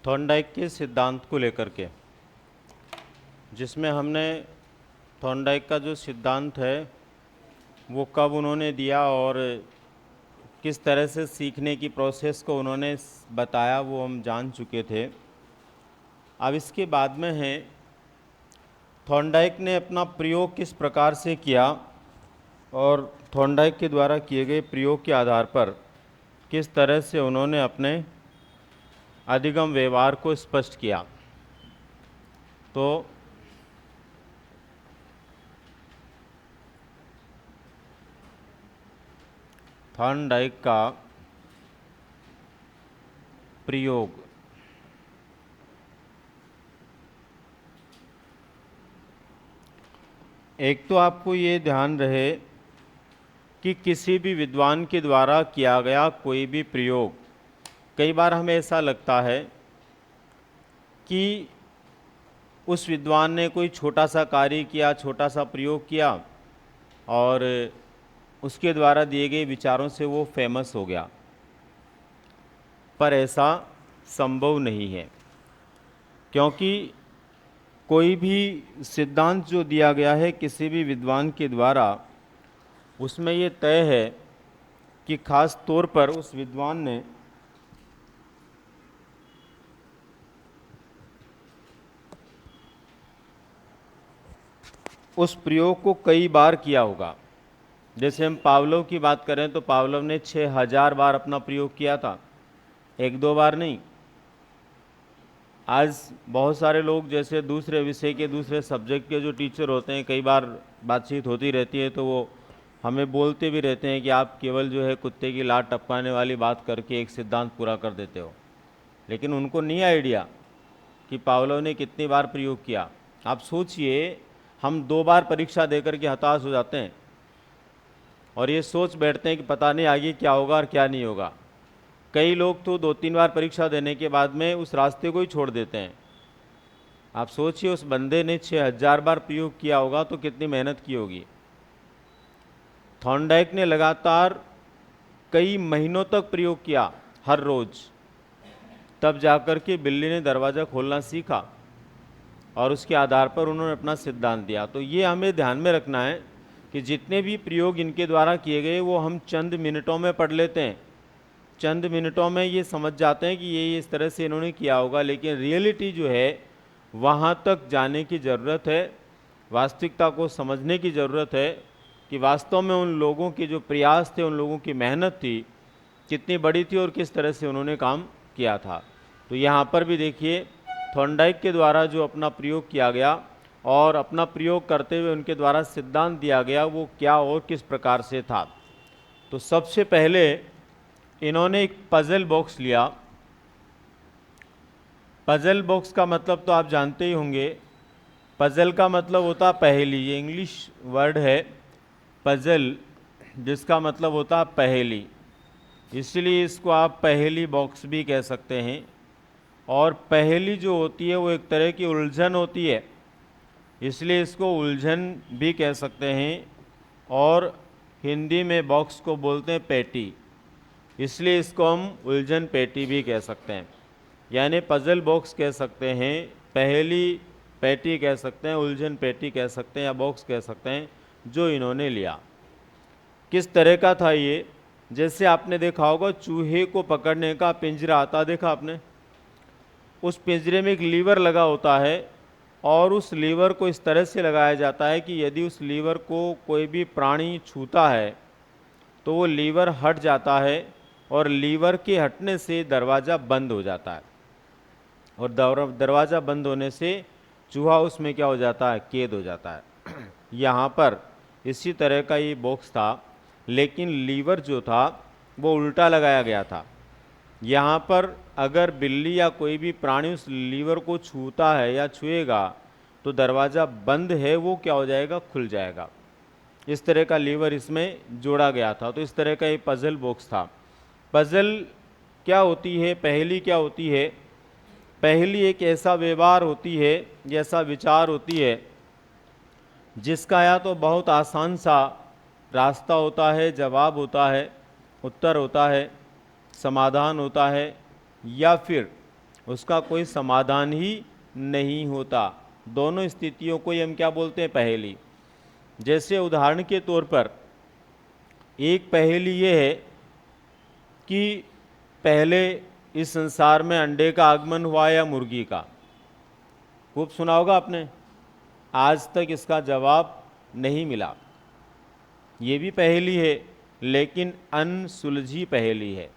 Thorndike के सिद्धांत को लेकर के, जिसमें हमने थॉर्नडाइक का जो सिद्धांत है वो कब उन्होंने दिया और किस तरह से सीखने की प्रोसेस को उन्होंने बताया वो हम जान चुके थे। अब इसके बाद में है थॉर्नडाइक ने अपना प्रयोग किस प्रकार से किया और थॉर्नडाइक के द्वारा किए गए प्रयोग के आधार पर किस तरह से उन्होंने अपने अधिगम व्यवहार को स्पष्ट किया। तो थॉर्नडाइक का प्रयोग एक तो आपको ये ध्यान रहे कि किसी भी विद्वान के द्वारा किया गया कोई भी प्रयोग, कई बार हमें ऐसा लगता है कि उस विद्वान ने कोई छोटा सा कार्य किया, छोटा सा प्रयोग किया और उसके द्वारा दिए गए विचारों से वो फेमस हो गया, पर ऐसा संभव नहीं है। क्योंकि कोई भी सिद्धांत जो दिया गया है किसी भी विद्वान के द्वारा, उसमें ये तय है कि खास तौर पर उस विद्वान ने उस प्रयोग को कई बार किया होगा। जैसे हम पावलोव की बात करें तो पावलोव ने 6000 बार अपना प्रयोग किया था, एक दो बार नहीं। आज बहुत सारे लोग जैसे दूसरे विषय के दूसरे सब्जेक्ट के जो टीचर होते हैं, कई बार बातचीत होती रहती है तो वो हमें बोलते भी रहते हैं कि आप केवल जो है कुत्ते की लात टपकाने वाली बात करके एक सिद्धांत पूरा कर देते हो, लेकिन उनको नहीं आइडिया कि पावलोव ने कितनी बार प्रयोग किया। आप सोचिए, हम 2 बार परीक्षा देकर के हताश हो जाते हैं और ये सोच बैठते हैं कि पता नहीं आगे क्या होगा और क्या नहीं होगा। कई लोग तो 2-3 बार परीक्षा देने के बाद में उस रास्ते को ही छोड़ देते हैं। आप सोचिए, उस बंदे ने 6000 बार प्रयोग किया होगा तो कितनी मेहनत की होगी। थॉर्नडाइक ने लगातार कई महीनों तक प्रयोग किया, हर रोज, तब जाकर के बिल्ली ने दरवाज़ा खोलना सीखा और उसके आधार पर उन्होंने अपना सिद्धांत दिया। तो ये हमें ध्यान में रखना है कि जितने भी प्रयोग इनके द्वारा किए गए वो हम चंद मिनटों में पढ़ लेते हैं, चंद मिनटों में ये समझ जाते हैं कि ये इस तरह से इन्होंने किया होगा, लेकिन रियलिटी जो है वहाँ तक जाने की ज़रूरत है, वास्तविकता को समझने की ज़रूरत है कि वास्तव में उन लोगों के जो प्रयास थे, उन लोगों की मेहनत थी, कितनी बड़ी थी और किस तरह से उन्होंने काम किया था। तो यहाँ पर भी देखिए, थॉर्नडाइक के द्वारा जो अपना प्रयोग किया गया और अपना प्रयोग करते हुए उनके द्वारा सिद्धांत दिया गया वो क्या और किस प्रकार से था। तो सबसे पहले इन्होंने एक पजल बॉक्स लिया। पजल बॉक्स का मतलब तो आप जानते ही होंगे, पजल का मतलब होता है पहेली, ये इंग्लिश वर्ड है पजल, जिसका मतलब होता है पहेली, इसलिए इसको आप पहेली बॉक्स भी कह सकते हैं। और पहेली जो होती है वो एक तरह की उलझन होती है, इसलिए इसको उलझन भी कह सकते हैं। और हिंदी में बॉक्स को बोलते हैं पेटी, इसलिए इसको हम उलझन पेटी भी कह सकते हैं, यानी पजल बॉक्स कह सकते हैं, पहेली पेटी कह सकते हैं, उलझन पेटी कह सकते हैं या बॉक्स कह सकते हैं, जो इन्होंने लिया। किस तरह का था ये? जैसे आपने देखा होगा चूहे को पकड़ने का पिंजरा आता, देखा आपने? उस पिंजरे में एक लीवर लगा होता है और उस लीवर को इस तरह से लगाया जाता है कि यदि उस लीवर को कोई भी प्राणी छूता है तो वो लीवर हट जाता है और लीवर के हटने से दरवाज़ा बंद हो जाता है, और दरवाज़ा बंद होने से चूहा उसमें क्या हो जाता है? कैद हो जाता है। यहाँ पर इसी तरह का ये बॉक्स था, लेकिन लीवर जो था वो उल्टा लगाया गया था। यहाँ पर अगर बिल्ली या कोई भी प्राणी उस लीवर को छूता है या छुएगा तो दरवाज़ा बंद है वो क्या हो जाएगा? खुल जाएगा। इस तरह का लीवर इसमें जोड़ा गया था। तो इस तरह का ये पजल बॉक्स था। पजल क्या होती है? पहेली क्या होती है? पहेली एक ऐसा व्यवहार होती है, ऐसा विचार होती है जिसका या तो बहुत आसान सा रास्ता होता है, जवाब होता है, उत्तर होता है, समाधान होता है, या फिर उसका कोई समाधान ही नहीं होता। दोनों स्थितियों को हम क्या बोलते हैं, पहेली। जैसे उदाहरण के तौर पर एक पहेली ये है कि पहले इस संसार में अंडे का आगमन हुआ या मुर्गी का। खूब सुना होगा आपने, आज तक इसका जवाब नहीं मिला। ये भी पहेली है, लेकिन अनसुलझी पहेली है।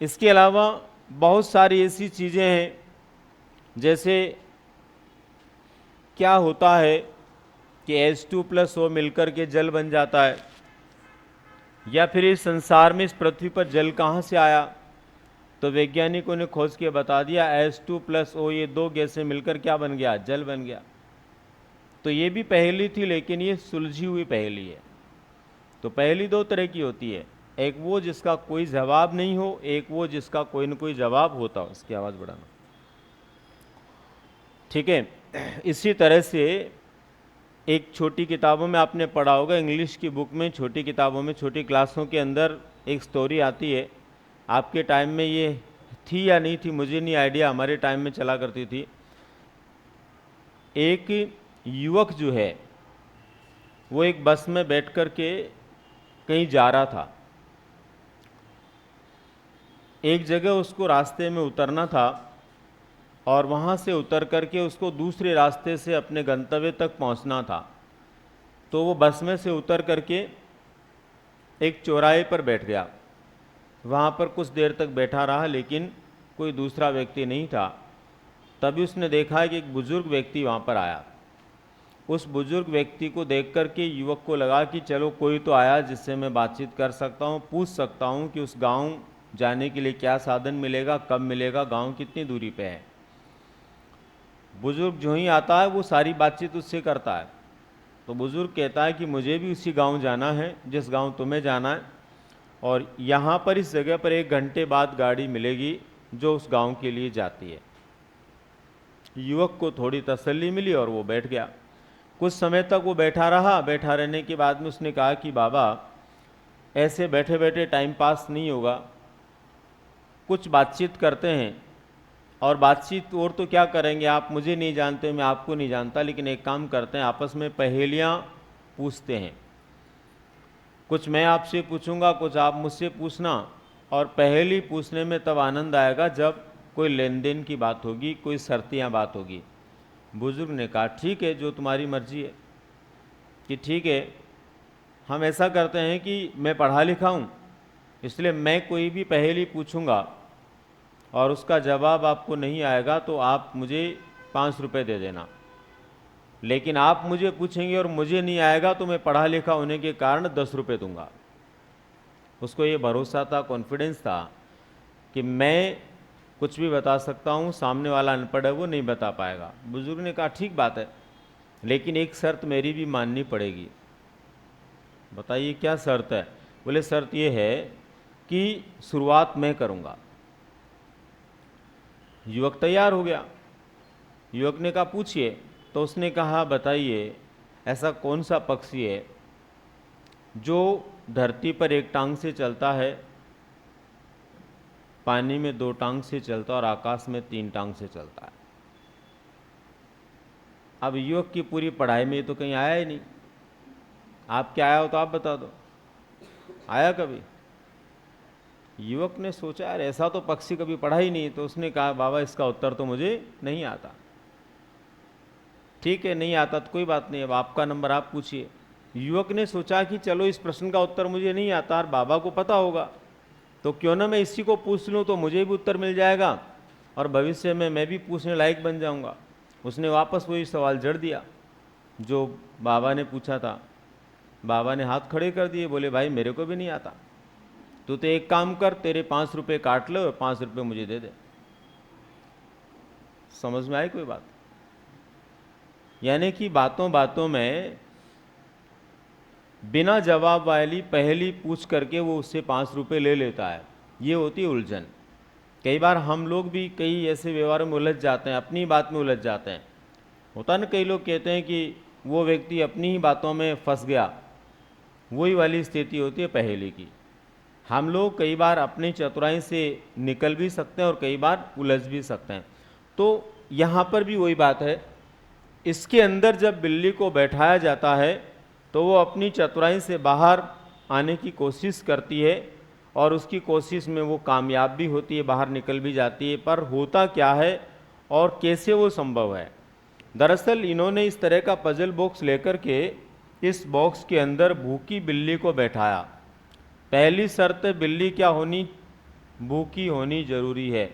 इसके अलावा बहुत सारी ऐसी चीज़ें हैं, जैसे क्या होता है कि H2+O मिलकर के जल बन जाता है, या फिर इस संसार में, इस पृथ्वी पर जल कहाँ से आया। तो वैज्ञानिकों ने खोज के बता दिया, H2+O ये दो गैसें मिलकर क्या बन गया, जल बन गया। तो ये भी पहेली थी, लेकिन ये सुलझी हुई पहेली है। तो पहेली दो तरह की होती है, एक वो जिसका कोई जवाब नहीं हो, एक वो जिसका कोई न कोई जवाब होता हो। इसकी आवाज़ बढ़ाना, ठीक है। इसी तरह से एक छोटी किताबों में आपने पढ़ा होगा, इंग्लिश की बुक में, छोटी किताबों में, छोटी क्लासों के अंदर एक स्टोरी आती है। आपके टाइम में ये थी या नहीं थी मुझे नहीं आइडिया, हमारे टाइम में चला करती थी। एक युवक जो है वो एक बस में बैठ कर के कहीं जा रहा था। एक जगह उसको रास्ते में उतरना था और वहाँ से उतर करके उसको दूसरे रास्ते से अपने गंतव्य तक पहुँचना था। तो वो बस में से उतर करके एक चौराहे पर बैठ गया। वहाँ पर कुछ देर तक बैठा रहा, लेकिन कोई दूसरा व्यक्ति नहीं था। तभी उसने देखा कि एक बुज़ुर्ग व्यक्ति वहाँ पर आया। उस बुज़ुर्ग व्यक्ति को देख कर के युवक को लगा कि चलो कोई तो आया जिससे मैं बातचीत कर सकता हूँ, पूछ सकता हूँ कि उस गांव जाने के लिए क्या साधन मिलेगा, कब मिलेगा, गांव कितनी दूरी पे है। बुज़ुर्ग जो ही आता है वो सारी बातचीत उससे करता है। तो बुज़ुर्ग कहता है कि मुझे भी उसी गांव जाना है जिस गांव तुम्हें जाना है, और यहाँ पर इस जगह पर 1 घंटे बाद गाड़ी मिलेगी जो उस गांव के लिए जाती है। युवक को थोड़ी तसल्ली मिली और वो बैठ गया। कुछ समय तक वो बैठा रहा। बैठा रहने के बाद में उसने कहा कि बाबा, ऐसे बैठे बैठे टाइम पास नहीं होगा, कुछ बातचीत करते हैं। और बातचीत और तो क्या करेंगे, आप मुझे नहीं जानते, मैं आपको नहीं जानता, लेकिन एक काम करते हैं, आपस में पहेलियाँ पूछते हैं। कुछ मैं आपसे पूछूंगा, कुछ आप मुझसे पूछना, और पहेली पूछने में तब आनंद आएगा जब कोई लेन देन की बात होगी, कोई शर्तियाँ बात होगी। बुजुर्ग ने कहा ठीक है, जो तुम्हारी मर्जी है। कि ठीक है, हम ऐसा करते हैं कि मैं पढ़ा लिखा हूँ, इसलिए मैं कोई भी पहेली पूछूंगा और उसका जवाब आपको नहीं आएगा तो आप मुझे 5 रुपये दे देना। लेकिन आप मुझे पूछेंगे और मुझे नहीं आएगा तो मैं पढ़ा लिखा होने के कारण 10 रुपये दूंगा। उसको ये भरोसा था, कॉन्फिडेंस था कि मैं कुछ भी बता सकता हूँ, सामने वाला अनपढ़ है वो नहीं बता पाएगा। बुजुर्ग ने कहा ठीक बात है, लेकिन एक शर्त मेरी भी माननी पड़ेगी। बताइए क्या शर्त है? बोले शर्त ये है कि शुरुआत मैं करूँगा। युवक तैयार हो गया। युवक ने कहा पूछिए। तो उसने कहा बताइए, ऐसा कौन सा पक्षी है जो धरती पर 1 टांग से चलता है, पानी में 2 टांग से चलता है और आकाश में 3 टांग से चलता है? अब युवक की पूरी पढ़ाई में तो कहीं आया ही नहीं। आप क्या आया हो तो आप बता दो, आया कभी? युवक ने सोचा यार ऐसा तो पक्षी कभी पढ़ा ही नहीं। तो उसने कहा बाबा इसका उत्तर तो मुझे नहीं आता। ठीक है, नहीं आता तो कोई बात नहीं, अब आपका नंबर, आप पूछिए। युवक ने सोचा कि चलो इस प्रश्न का उत्तर मुझे नहीं आता और बाबा को पता होगा, तो क्यों ना मैं इसी को पूछ लूँ, तो मुझे भी उत्तर मिल जाएगा और भविष्य में मैं भी पूछने लायक बन जाऊँगा। उसने वापस वही सवाल जड़ दिया जो बाबा ने पूछा था। बाबा ने हाथ खड़े कर दिए, बोले भाई मेरे को भी नहीं आता, तू तो एक काम कर, तेरे 5 रुपये काट लो और 5 रुपये मुझे दे दे। समझ में आई कोई बात? यानी कि बातों बातों में बिना जवाब वाली पहेली पूछ करके वो उससे 5 रुपये ले लेता है। ये होती है उलझन। कई बार हम लोग भी कई ऐसे व्यवहारों में उलझ जाते हैं, अपनी बात में उलझ जाते हैं। होता ना, कई लोग कहते हैं कि वो व्यक्ति अपनी ही बातों में फंस गया। वही वाली स्थिति होती है पहेली की। हम लोग कई बार अपनी चतुराई से निकल भी सकते हैं और कई बार उलझ भी सकते हैं। तो यहाँ पर भी वही बात है, इसके अंदर जब बिल्ली को बैठाया जाता है तो वो अपनी चतुराई से बाहर आने की कोशिश करती है और उसकी कोशिश में वो कामयाब भी होती है, बाहर निकल भी जाती है। पर होता क्या है और कैसे वो संभव है? दरअसल इन्होंने इस तरह का पजल बॉक्स लेकर के इस बॉक्स के अंदर भूखी बिल्ली को बैठाया। पहली शर्त बिल्ली क्या होनी? भूखी होनी जरूरी है।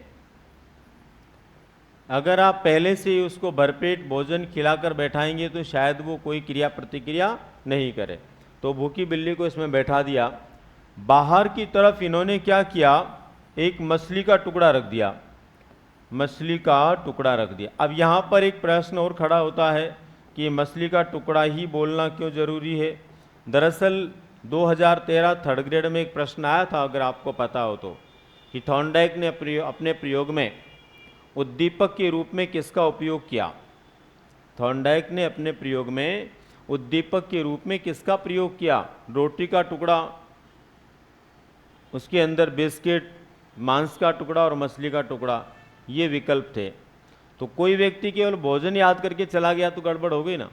अगर आप पहले से ही उसको भरपेट भोजन खिलाकर बैठाएंगे तो शायद वो कोई क्रिया प्रतिक्रिया नहीं करे। तो भूखी बिल्ली को इसमें बैठा दिया। बाहर की तरफ इन्होंने क्या किया? एक मछली का टुकड़ा रख दिया, मछली का टुकड़ा रख दिया। अब यहाँ पर एक प्रश्न और खड़ा होता है कि मछली का टुकड़ा ही बोलना क्यों जरूरी है? दरअसल 2013 थर्ड ग्रेड में एक प्रश्न आया था, अगर आपको पता हो तो, कि थॉर्नडाइक ने अपने प्रयोग में उद्दीपक के रूप में किसका उपयोग किया? थॉर्नडाइक ने अपने प्रयोग में उद्दीपक के रूप में किसका प्रयोग किया? रोटी का टुकड़ा, उसके अंदर बिस्किट, मांस का टुकड़ा और मछली का टुकड़ा, ये विकल्प थे। तो कोई व्यक्ति केवल भोजन याद करके चला गया तो गड़बड़ हो गई ना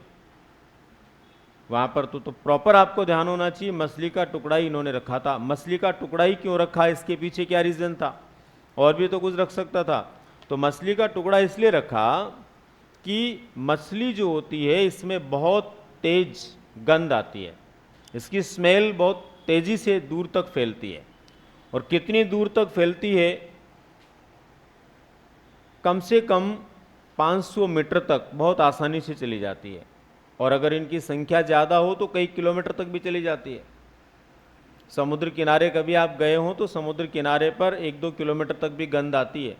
वहाँ पर। तो प्रॉपर आपको ध्यान होना चाहिए, मछली का टुकड़ा ही इन्होंने रखा था। मछली का टुकड़ा ही क्यों रखा, इसके पीछे क्या रीज़न था? और भी तो कुछ रख सकता था। तो मछली का टुकड़ा इसलिए रखा कि मछली जो होती है इसमें बहुत तेज गंध आती है, इसकी स्मेल बहुत तेज़ी से दूर तक फैलती है। और कितनी दूर तक फैलती है? कम से कम 500 मीटर तक बहुत आसानी से चली जाती है। और अगर इनकी संख्या ज़्यादा हो तो कई किलोमीटर तक भी चली जाती है। समुद्र किनारे कभी आप गए हो तो समुद्र किनारे पर 1-2 किलोमीटर तक भी गंध आती है,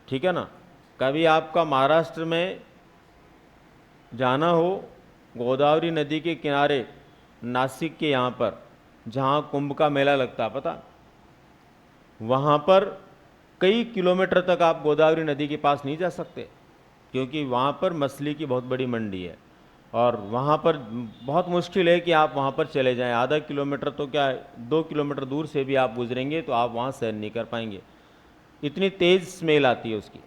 ठीक है ना। कभी आपका महाराष्ट्र में जाना हो, गोदावरी नदी के किनारे, नासिक के यहाँ पर जहाँ कुंभ का मेला लगता है, पता, वहाँ पर कई किलोमीटर तक आप गोदावरी नदी के पास नहीं जा सकते, क्योंकि वहाँ पर मछली की बहुत बड़ी मंडी है और वहाँ पर बहुत मुश्किल है कि आप वहाँ पर चले जाएं। आधा किलोमीटर तो क्या 2 किलोमीटर दूर से भी आप गुजरेंगे तो आप वहाँ सहन नहीं कर पाएंगे, इतनी तेज़ स्मेल आती है उसकी।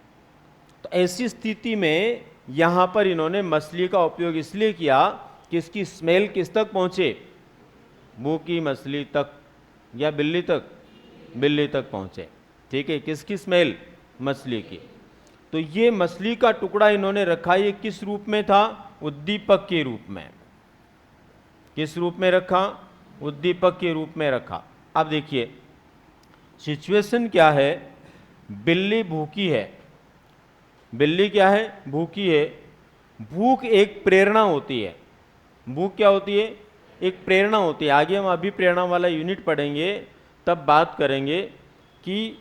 तो ऐसी स्थिति में यहाँ पर इन्होंने मछली का उपयोग इसलिए किया कि इसकी स्मेल किस तक पहुँचे? भूखी मछली तक या बिल्ली तक? बिल्ली तक पहुँचे, ठीक है। किसकी स्मेल? मछली की। तो ये मछली का टुकड़ा इन्होंने रखा, ये किस रूप में था? उद्दीपक के रूप में। किस रूप में रखा? उद्दीपक के रूप में रखा। अब देखिए सिचुएशन क्या है, बिल्ली भूखी है। बिल्ली क्या है? भूखी है। भूख एक प्रेरणा होती है। भूख क्या होती है? एक प्रेरणा होती है। आगे हम अभी प्रेरणा वाला यूनिट पढ़ेंगे, तब बात करेंगे कि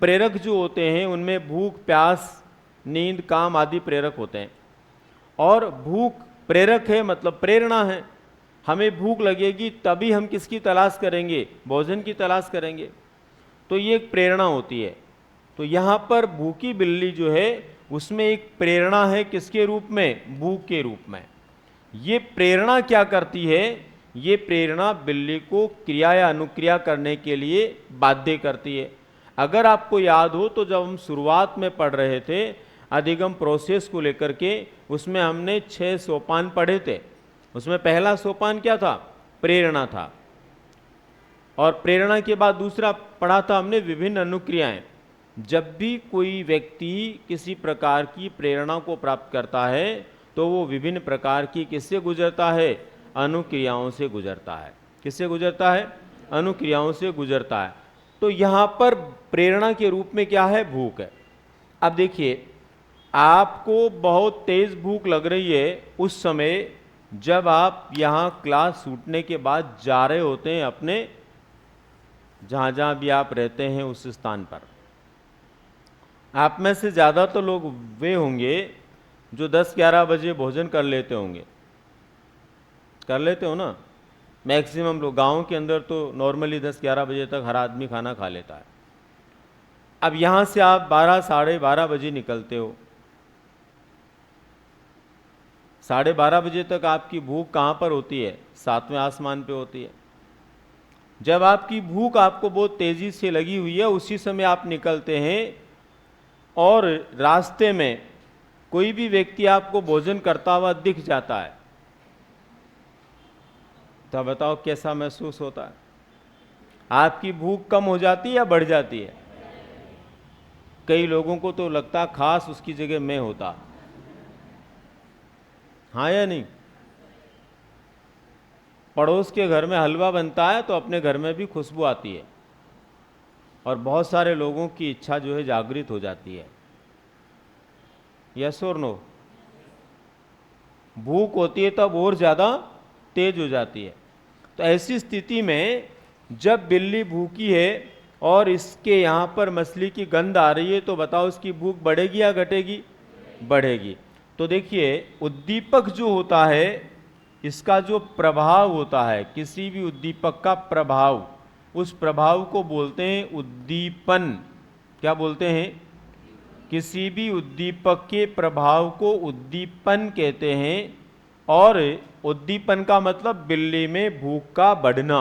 प्रेरक जो होते हैं उनमें भूख, प्यास, नींद, काम आदि प्रेरक होते हैं। और भूख प्रेरक है मतलब प्रेरणा है। हमें भूख लगेगी तभी हम किसकी तलाश करेंगे? भोजन की तलाश करेंगे। तो ये एक प्रेरणा होती है। तो यहाँ पर भूखी बिल्ली जो है उसमें एक प्रेरणा है, किसके रूप में? भूख के रूप में। ये प्रेरणा क्या करती है? ये प्रेरणा बिल्ली को क्रिया या अनुक्रिया करने के लिए बाध्य करती है। अगर आपको याद हो तो जब हम शुरुआत में पढ़ रहे थे अधिगम प्रोसेस को लेकर के, उसमें हमने 6 सोपान पढ़े थे। उसमें पहला सोपान क्या था? प्रेरणा था। और प्रेरणा के बाद दूसरा पढ़ा था हमने विभिन्न अनुक्रियाएं। जब भी कोई व्यक्ति किसी प्रकार की प्रेरणा को प्राप्त करता है तो वो विभिन्न प्रकार की किससे गुजरता है? अनुक्रियाओं से गुजरता है। किससे गुजरता है? अनुक्रियाओं से गुजरता है। तो यहाँ पर प्रेरणा के रूप में क्या है? भूख है। अब देखिए आपको बहुत तेज भूख लग रही है उस समय जब आप यहाँ क्लास छूटने के बाद जा रहे होते हैं अपने जहाँ जहाँ भी आप रहते हैं उस स्थान पर। आप में से ज़्यादा तो लोग वे होंगे जो 10-11 बजे भोजन कर लेते होंगे। कर लेते हो ना? मैक्सिमम लोग गाँव के अंदर तो नॉर्मली 10-11 बजे तक हर आदमी खाना खा लेता है। अब यहाँ से आप 12-12:30 बजे निकलते हो। 12:30 बजे तक आपकी भूख कहाँ पर होती है? 7वें आसमान पे होती है। जब आपकी भूख आपको बहुत तेजी से लगी हुई है, उसी समय आप निकलते हैं और रास्ते में कोई भी व्यक्ति आपको भोजन करता हुआ दिख जाता है, तो बताओ कैसा महसूस होता है? आपकी भूख कम हो जाती है या बढ़ जाती है? कई लोगों को तो लगता है खास उसकी जगह मैं होता। हाँ या नहीं? पड़ोस के घर में हलवा बनता है तो अपने घर में भी खुशबू आती है और बहुत सारे लोगों की इच्छा जो है जागृत हो जाती है। यस और नो? भूख होती है तब और ज़्यादा तेज हो जाती है। तो ऐसी स्थिति में जब बिल्ली भूखी है और इसके यहाँ पर मछली की गंध आ रही है, तो बताओ इसकी भूख बढ़ेगी या घटेगी? बढ़ेगी। तो देखिए, उद्दीपक जो होता है, इसका जो प्रभाव होता है, किसी भी उद्दीपक का प्रभाव, उस प्रभाव को बोलते हैं उद्दीपन। क्या बोलते हैं? किसी भी उद्दीपक के प्रभाव को उद्दीपन कहते हैं। और उद्दीपन का मतलब बिल्ली में भूख का बढ़ना।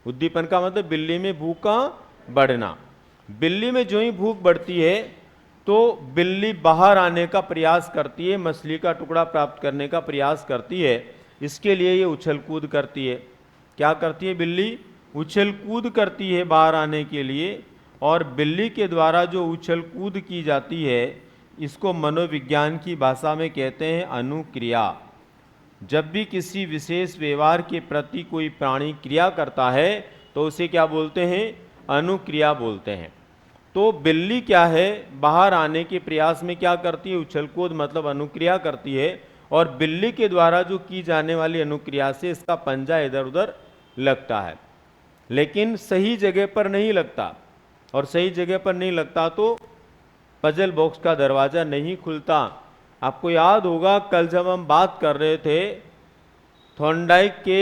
उद्दीपन का मतलब बिल्ली में भूख का बढ़ना। बिल्ली में जो ही भूख बढ़ती है तो बिल्ली बाहर आने का प्रयास करती है, मछली का टुकड़ा प्राप्त करने का प्रयास करती है। इसके लिए ये उछल कूद करती है। क्या करती है बिल्ली? उछल कूद करती है बाहर आने के लिए। और बिल्ली के द्वारा जो उछल कूद की जाती है, इसको मनोविज्ञान की भाषा में कहते हैं अनुक्रिया। जब भी किसी विशेष व्यवहार के प्रति कोई प्राणी क्रिया करता है तो उसे क्या बोलते हैं? अनुक्रिया बोलते हैं। तो बिल्ली क्या है, बाहर आने के प्रयास में क्या करती है? उछल कूद मतलब अनुक्रिया करती है। और बिल्ली के द्वारा जो की जाने वाली अनुक्रिया से इसका पंजा इधर उधर लगता है, लेकिन सही जगह पर नहीं लगता। और सही जगह पर नहीं लगता तो पजल बॉक्स का दरवाजा नहीं खुलता। आपको याद होगा कल जब हम बात कर रहे थे थॉर्नडाइक के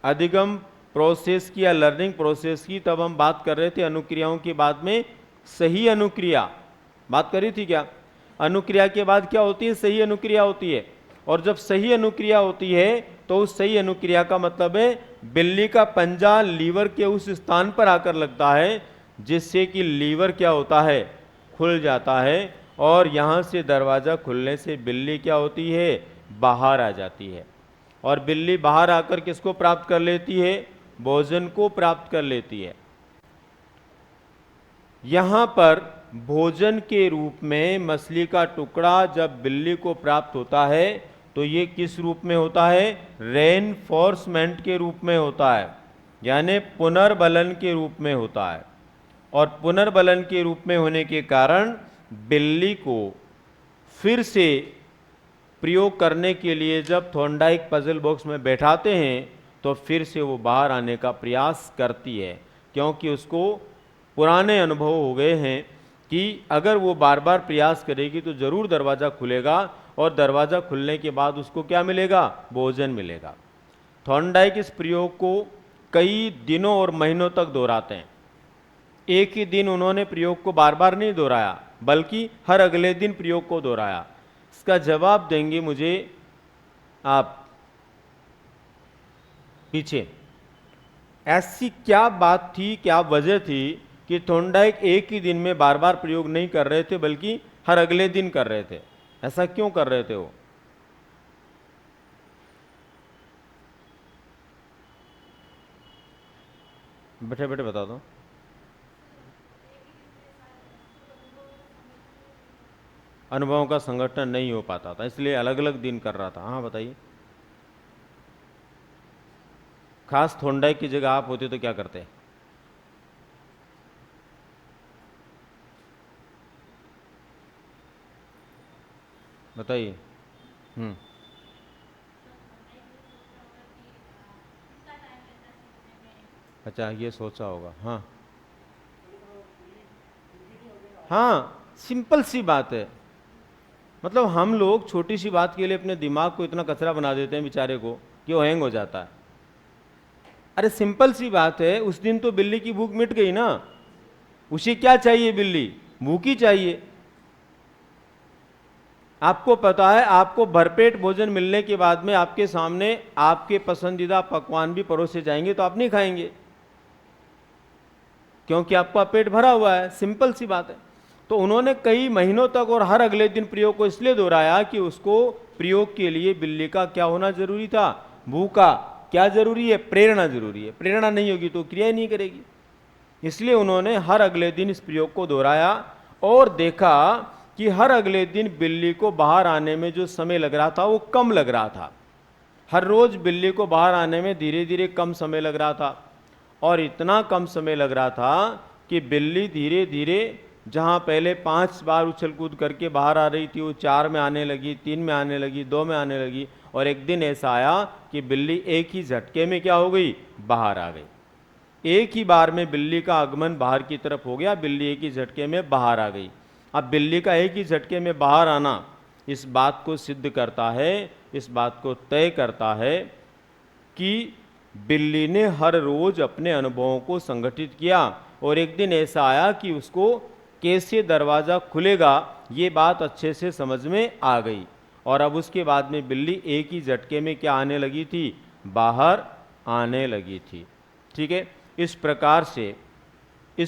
अधिगम प्रोसेस की या लर्निंग प्रोसेस की, तब हम बात कर रहे थे अनुक्रियाओं के बाद में सही अनुक्रिया। बात करी थी क्या? अनुक्रिया के बाद क्या होती है? सही अनुक्रिया होती है। और जब सही अनुक्रिया होती है तो उस सही अनुक्रिया का मतलब है बिल्ली का पंजा लीवर के उस स्थान पर आकर लगता है, जिससे कि लीवर क्या होता है? खुल जाता है। और यहाँ से दरवाज़ा खुलने से बिल्ली क्या होती है? बाहर आ जाती है। और बिल्ली बाहर आकर किसको प्राप्त कर लेती है? भोजन को प्राप्त कर लेती है। यहाँ पर भोजन के रूप में मछली का टुकड़ा जब बिल्ली को प्राप्त होता है तो ये किस रूप में होता है? रेनफोर्समेंट के रूप में होता है, यानी पुनर्बलन के रूप में होता है। और पुनर्बलन के रूप में होने के कारण बिल्ली को फिर से प्रयोग करने के लिए जब थॉर्नडाइक पजल बॉक्स में बैठाते हैं तो फिर से वो बाहर आने का प्रयास करती है, क्योंकि उसको पुराने अनुभव हो गए हैं कि अगर वो बार बार प्रयास करेगी तो ज़रूर दरवाज़ा खुलेगा, और दरवाज़ा खुलने के बाद उसको क्या मिलेगा? भोजन मिलेगा। थॉर्नडाइक इस प्रयोग को कई दिनों और महीनों तक दोहराते हैं। एक ही दिन उन्होंने प्रयोग को बार बार नहीं दोहराया, बल्कि हर अगले दिन प्रयोग को दोहराया। इसका जवाब देंगे मुझे आप पीछे। ऐसी क्या बात थी, क्या वजह थी कि थॉर्नडाइक एक ही दिन में बार बार प्रयोग नहीं कर रहे थे, बल्कि हर अगले दिन कर रहे थे? ऐसा क्यों कर रहे थे वो? बैठे बैठे बता दो। अनुभवों का संगठन नहीं हो पाता था, इसलिए अलग अलग दिन कर रहा था। हाँ बताइए। खास थॉर्नडाइक की जगह आप होते तो क्या करते? बताइए। अच्छा, ये सोचा होगा। हाँ हाँ, सिंपल सी बात है। मतलब हम लोग छोटी सी बात के लिए अपने दिमाग को इतना कचरा बना देते हैं बेचारे को कि वो हैंग हो जाता है। अरे सिंपल सी बात है, उस दिन तो बिल्ली की भूख मिट गई ना। उसे क्या चाहिए? बिल्ली भूखी चाहिए। आपको पता है, आपको भरपेट भोजन मिलने के बाद में आपके सामने आपके पसंदीदा पकवान भी परोसे जाएंगे तो आप नहीं खाएंगे। क्योंकि आपका पेट भरा हुआ है, सिंपल सी बात है। तो उन्होंने कई महीनों तक और हर अगले दिन प्रयोग को इसलिए दोहराया कि उसको प्रयोग के लिए बिल्ली का क्या होना जरूरी था, भूखा। क्या जरूरी है? प्रेरणा जरूरी है। प्रेरणा नहीं होगी तो क्रिया ही नहीं करेगी। इसलिए उन्होंने हर अगले दिन इस प्रयोग को दोहराया और देखा कि हर अगले दिन बिल्ली को बाहर आने में जो समय लग रहा था वो कम लग रहा था। हर रोज बिल्ली को बाहर आने में धीरे धीरे कम समय लग रहा था, और इतना कम समय लग रहा था कि बिल्ली धीरे धीरे जहां पहले 5 बार उछल कूद करके बाहर आ रही थी वो 4 में आने लगी, 3 में आने लगी, 2 में आने लगी, और एक दिन ऐसा आया कि बिल्ली एक ही झटके में क्या हो गई? बाहर आ गई। एक ही बार में बिल्ली का आगमन बाहर की तरफ हो गया, बिल्ली एक ही झटके में बाहर आ गई। अब बिल्ली का एक ही झटके में बाहर आना इस बात को सिद्ध करता है, इस बात को तय करता है कि बिल्ली ने हर रोज अपने अनुभवों को संगठित किया, और एक दिन ऐसा आया कि उसको कैसे दरवाज़ा खुलेगा ये बात अच्छे से समझ में आ गई। और अब उसके बाद में बिल्ली एक ही झटके में क्या आने लगी थी? बाहर आने लगी थी। ठीक है। इस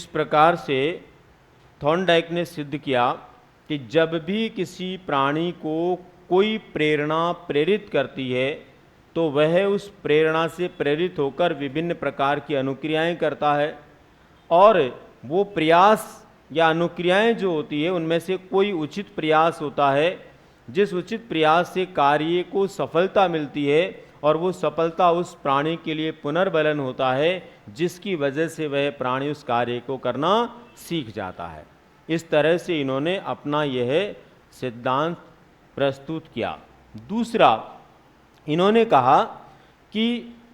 प्रकार से थॉर्नडाइक ने सिद्ध किया कि जब भी किसी प्राणी को कोई प्रेरणा प्रेरित करती है तो वह उस प्रेरणा से प्रेरित होकर विभिन्न प्रकार की अनुक्रियाएं करता है, और वो प्रयास या अनुक्रियाएं जो होती है उनमें से कोई उचित प्रयास होता है, जिस उचित प्रयास से कार्य को सफलता मिलती है, और वो सफलता उस प्राणी के लिए पुनर्बलन होता है, जिसकी वजह से वह प्राणी उस कार्य को करना सीख जाता है। इस तरह से इन्होंने अपना यह सिद्धांत प्रस्तुत किया। दूसरा, इन्होंने कहा कि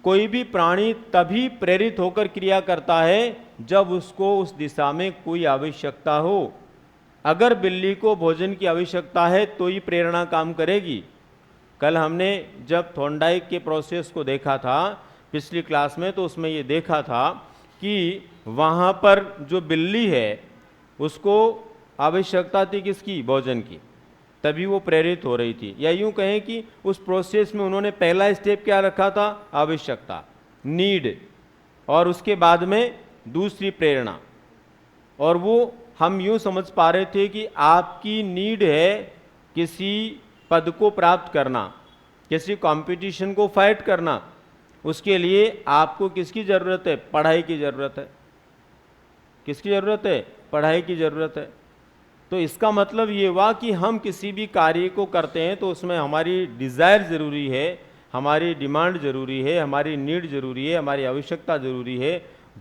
कोई भी प्राणी तभी प्रेरित होकर क्रिया करता है जब उसको उस दिशा में कोई आवश्यकता हो। अगर बिल्ली को भोजन की आवश्यकता है तो ही प्रेरणा काम करेगी। कल हमने जब थॉर्नडाइक के प्रोसेस को देखा था पिछली क्लास में, तो उसमें ये देखा था कि वहाँ पर जो बिल्ली है उसको आवश्यकता थी किसकी? भोजन की, तभी वो प्रेरित हो रही थी। या यूं कहें कि उस प्रोसेस में उन्होंने पहला स्टेप क्या रखा था? आवश्यकता, नीड, और उसके बाद में दूसरी प्रेरणा। और वो हम यूं समझ पा रहे थे कि आपकी नीड है किसी पद को प्राप्त करना, किसी कंपटीशन को फाइट करना। उसके लिए आपको किसकी ज़रूरत है? पढ़ाई की ज़रूरत है। किसकी ज़रूरत है? पढ़ाई की ज़रूरत है। तो इसका मतलब ये हुआ कि हम किसी भी कार्य को करते हैं तो उसमें हमारी डिज़ायर ज़रूरी है, हमारी डिमांड ज़रूरी है, हमारी नीड ज़रूरी है, हमारी आवश्यकता ज़रूरी है,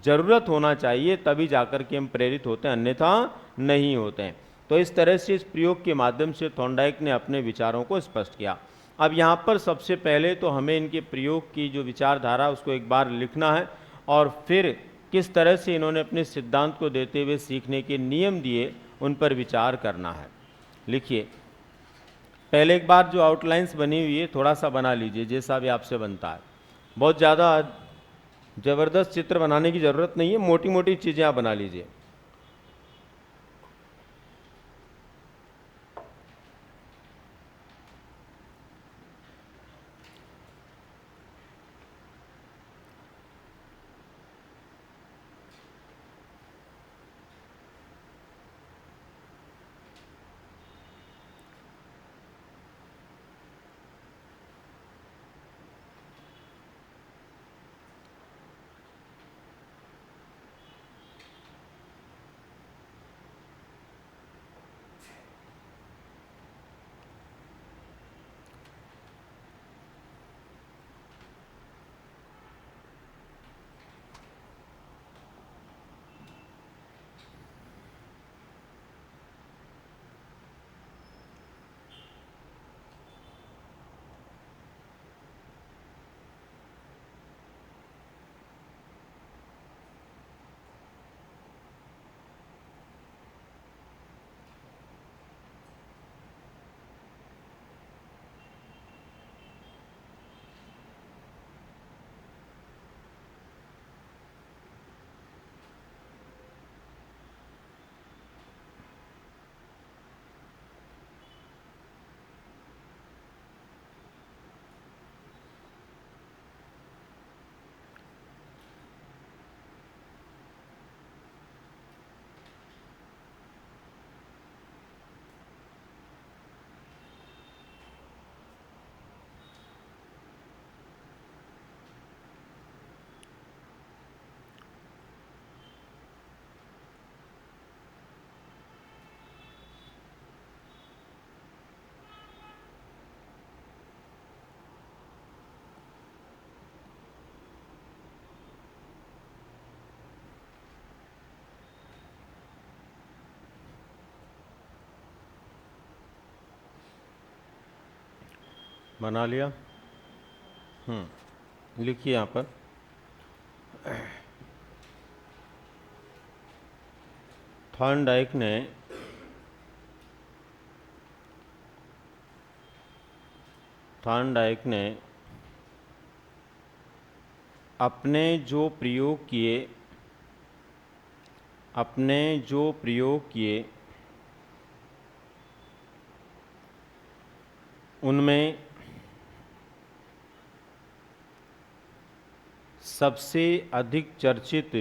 ज़रूरत होना चाहिए, तभी जाकर के हम प्रेरित होते हैं, अन्यथा नहीं होते हैं। तो इस तरह से इस प्रयोग के माध्यम से थॉर्नडाइक ने अपने विचारों को स्पष्ट किया। अब यहाँ पर सबसे पहले तो हमें इनके प्रयोग की जो विचारधारा उसको एक बार लिखना है, और फिर किस तरह से इन्होंने अपने सिद्धांत को देते हुए सीखने के नियम दिए उन पर विचार करना है। लिखिए, पहले एक बार जो आउटलाइंस बनी हुई है थोड़ा सा बना लीजिए जैसा भी आपसे बनता है। बहुत ज़्यादा ज़बरदस्त चित्र बनाने की ज़रूरत नहीं है, मोटी मोटी चीज़ें आप बना लीजिए। बना लिया। लिखिए यहाँ पर। थॉर्नडाइक ने अपने जो प्रयोग किए उनमें सबसे अधिक चर्चित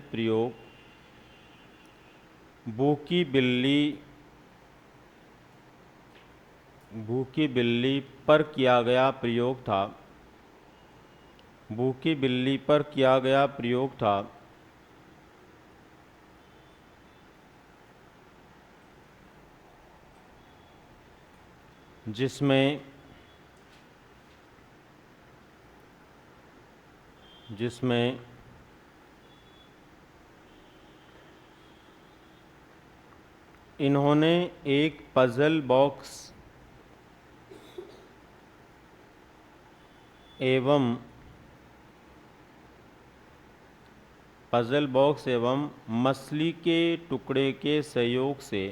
प्रयोग भूखी बिल्ली पर किया गया प्रयोग था। जिसमें इन्होंने एक पजल बॉक्स एवं मछली के टुकड़े के सहयोग से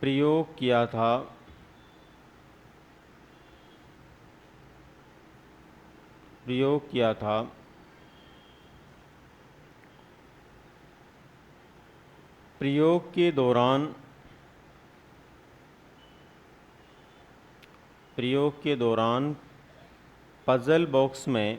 प्रयोग किया था। प्रयोग के दौरान पजल बॉक्स में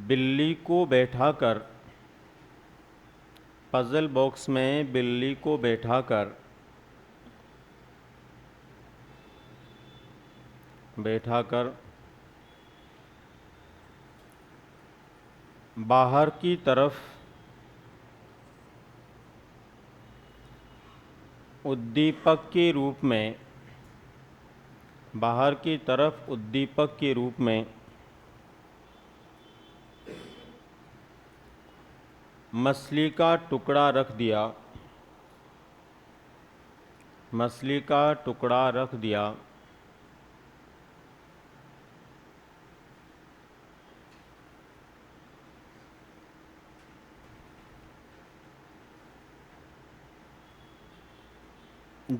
बिल्ली को बैठाकर बाहर की तरफ उद्दीपक के रूप में मछली का टुकड़ा रख दिया।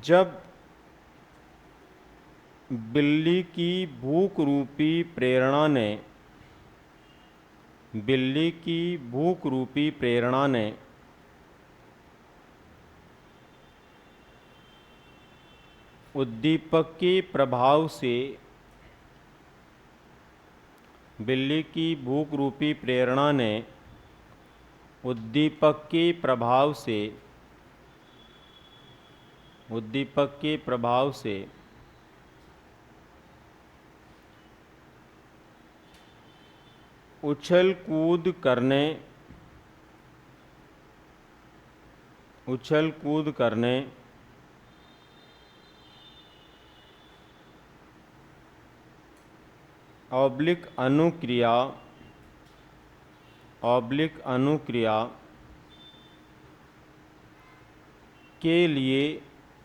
जब बिल्ली की भूख रूपी प्रेरणा ने उद्दीपक के प्रभाव से उछल कूद करने ऑब्लिक अनुक्रिया के लिए बाध्य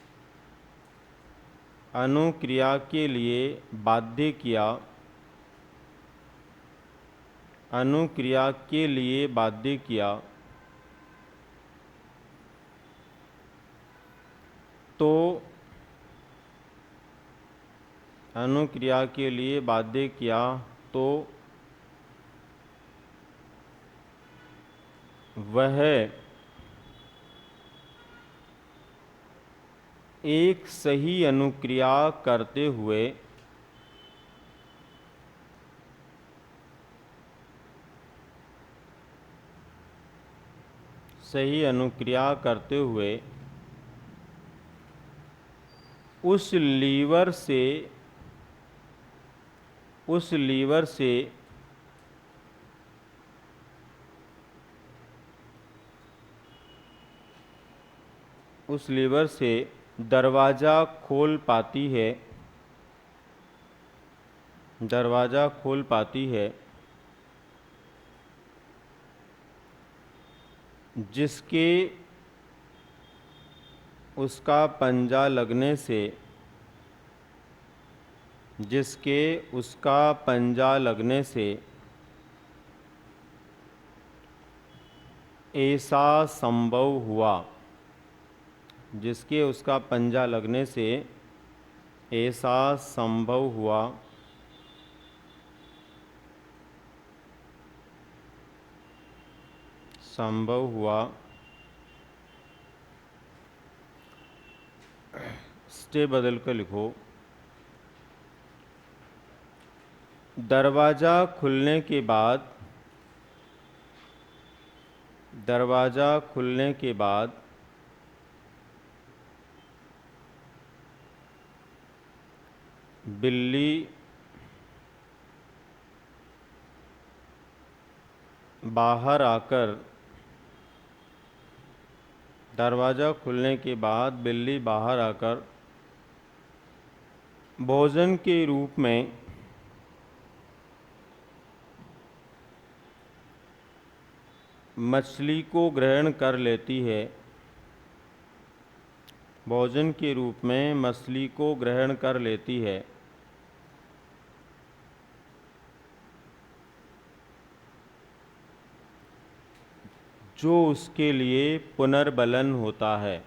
किया। तो वह एक सही अनुक्रिया करते हुए सही अनुक्रिया करते हुए उस लीवर से उस लीवर से दरवाज़ा खोल पाती है जिसके उसका पंजा लगने से ऐसा संभव हुआ जिसके उसका पंजा लगने से ऐसा संभव हुआ स्टेप बदल कर लिखो। दरवाज़ा खुलने के बाद बिल्ली बाहर आकर भोजन के रूप में मछली को ग्रहण कर लेती है। भोजन के रूप में मछली को ग्रहण कर लेती है। जो उसके लिए पुनर्बलन होता है।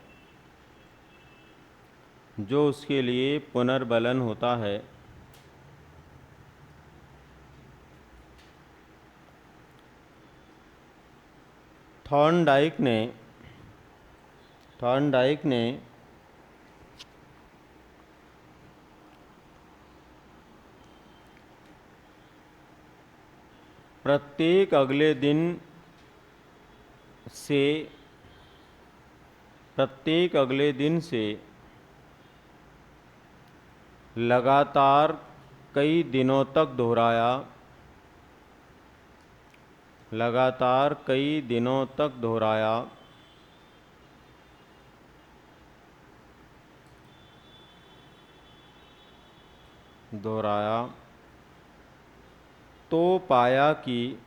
थॉर्नडाइक ने प्रत्येक अगले दिन से लगातार कई दिनों तक दोहराया। तो पाया कि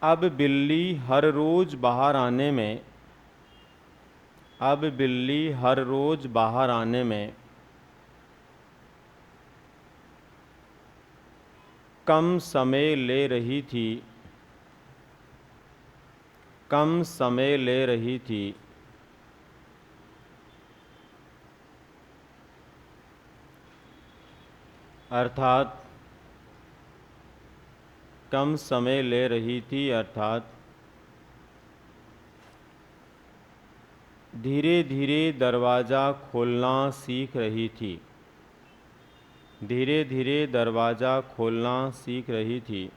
अब बिल्ली हर रोज बाहर आने में कम समय ले रही थी। अर्थात धीरे धीरे दरवाज़ा खोलना सीख रही थी।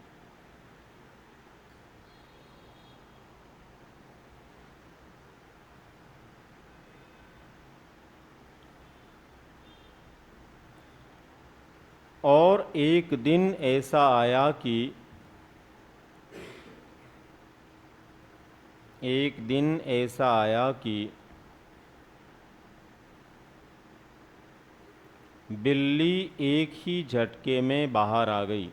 और एक दिन ऐसा आया कि बिल्ली एक ही झटके में बाहर आ गई।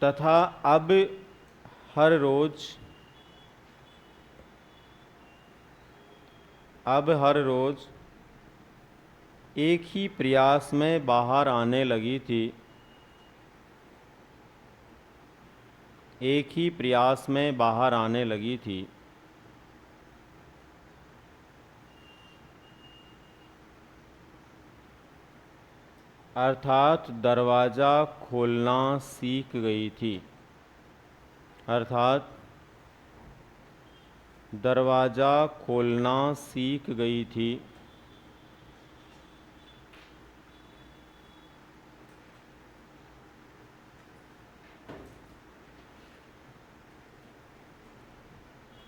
तथा अब हर रोज एक ही प्रयास में बाहर आने लगी थी। एक ही प्रयास में बाहर आने लगी थी। अर्थात दरवाज़ा खोलना सीख गई थी। अर्थात दरवाज़ा खोलना सीख गई थी।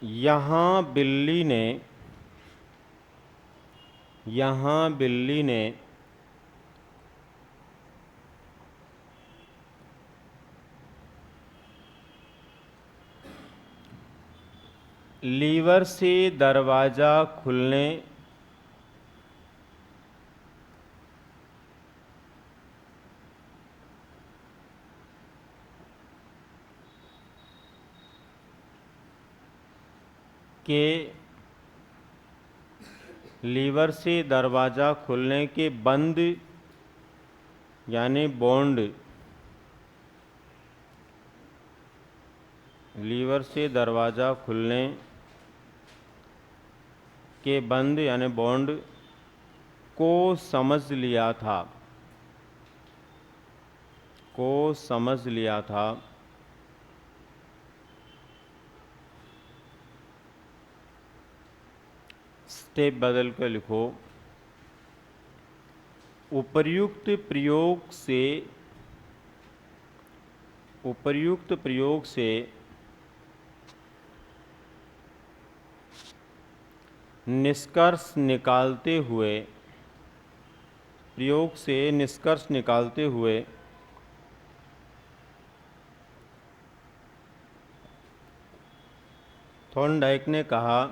यहाँ बिल्ली ने लीवर से दरवाज़ा खुलने के बंद यानी बॉन्ड, लीवर से दरवाज़ा खुलने के बंद यानी बॉन्ड को समझ लिया था। स्टेप बदल कर लिखो। उपर्युक्त प्रयोग से निष्कर्ष निकालते हुए थॉर्नडाइक ने कहा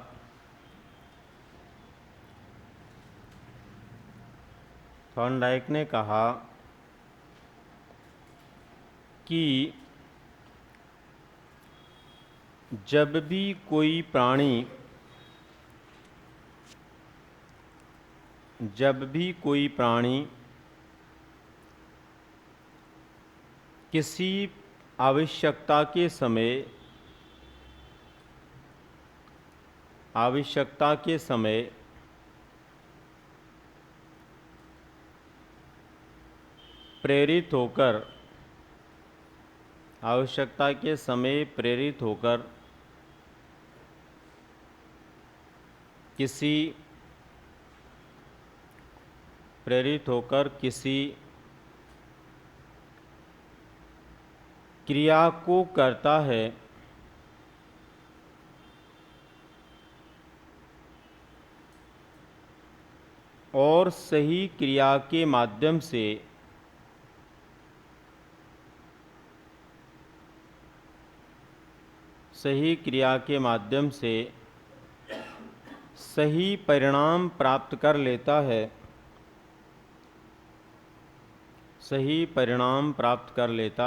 कि जब भी कोई प्राणी किसी आवश्यकता के समय प्रेरित होकर किसी क्रिया को करता है और सही क्रिया के माध्यम से सही परिणाम प्राप्त कर लेता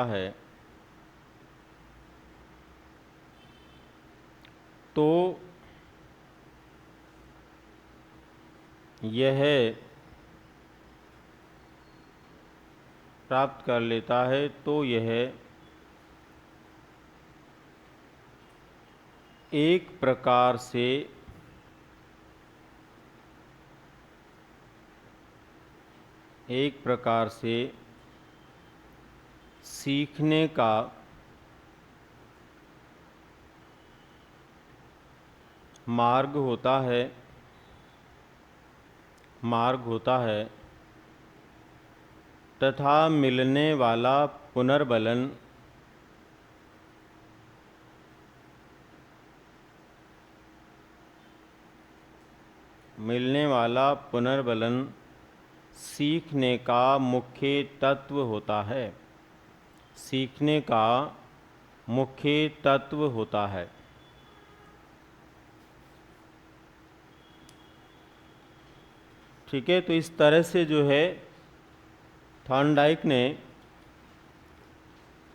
है तो यह एक प्रकार से सीखने का मार्ग होता है तथा मिलने वाला पुनर्बलन सीखने का मुख्य तत्व होता है। ठीक है, तो इस तरह से जो है थॉर्नडाइक ने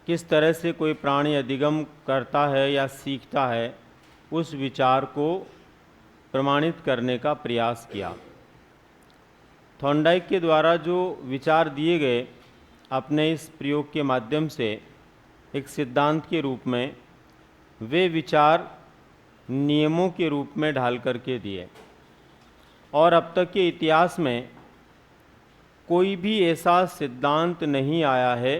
किस तरह से कोई प्राणी अधिगम करता है या सीखता है उस विचार को प्रमाणित करने का प्रयास किया। थॉर्नडाइक के द्वारा जो विचार दिए गए अपने इस प्रयोग के माध्यम से एक सिद्धांत के रूप में वे विचार नियमों के रूप में ढाल करके दिए। और अब तक के इतिहास में कोई भी ऐसा सिद्धांत नहीं आया है,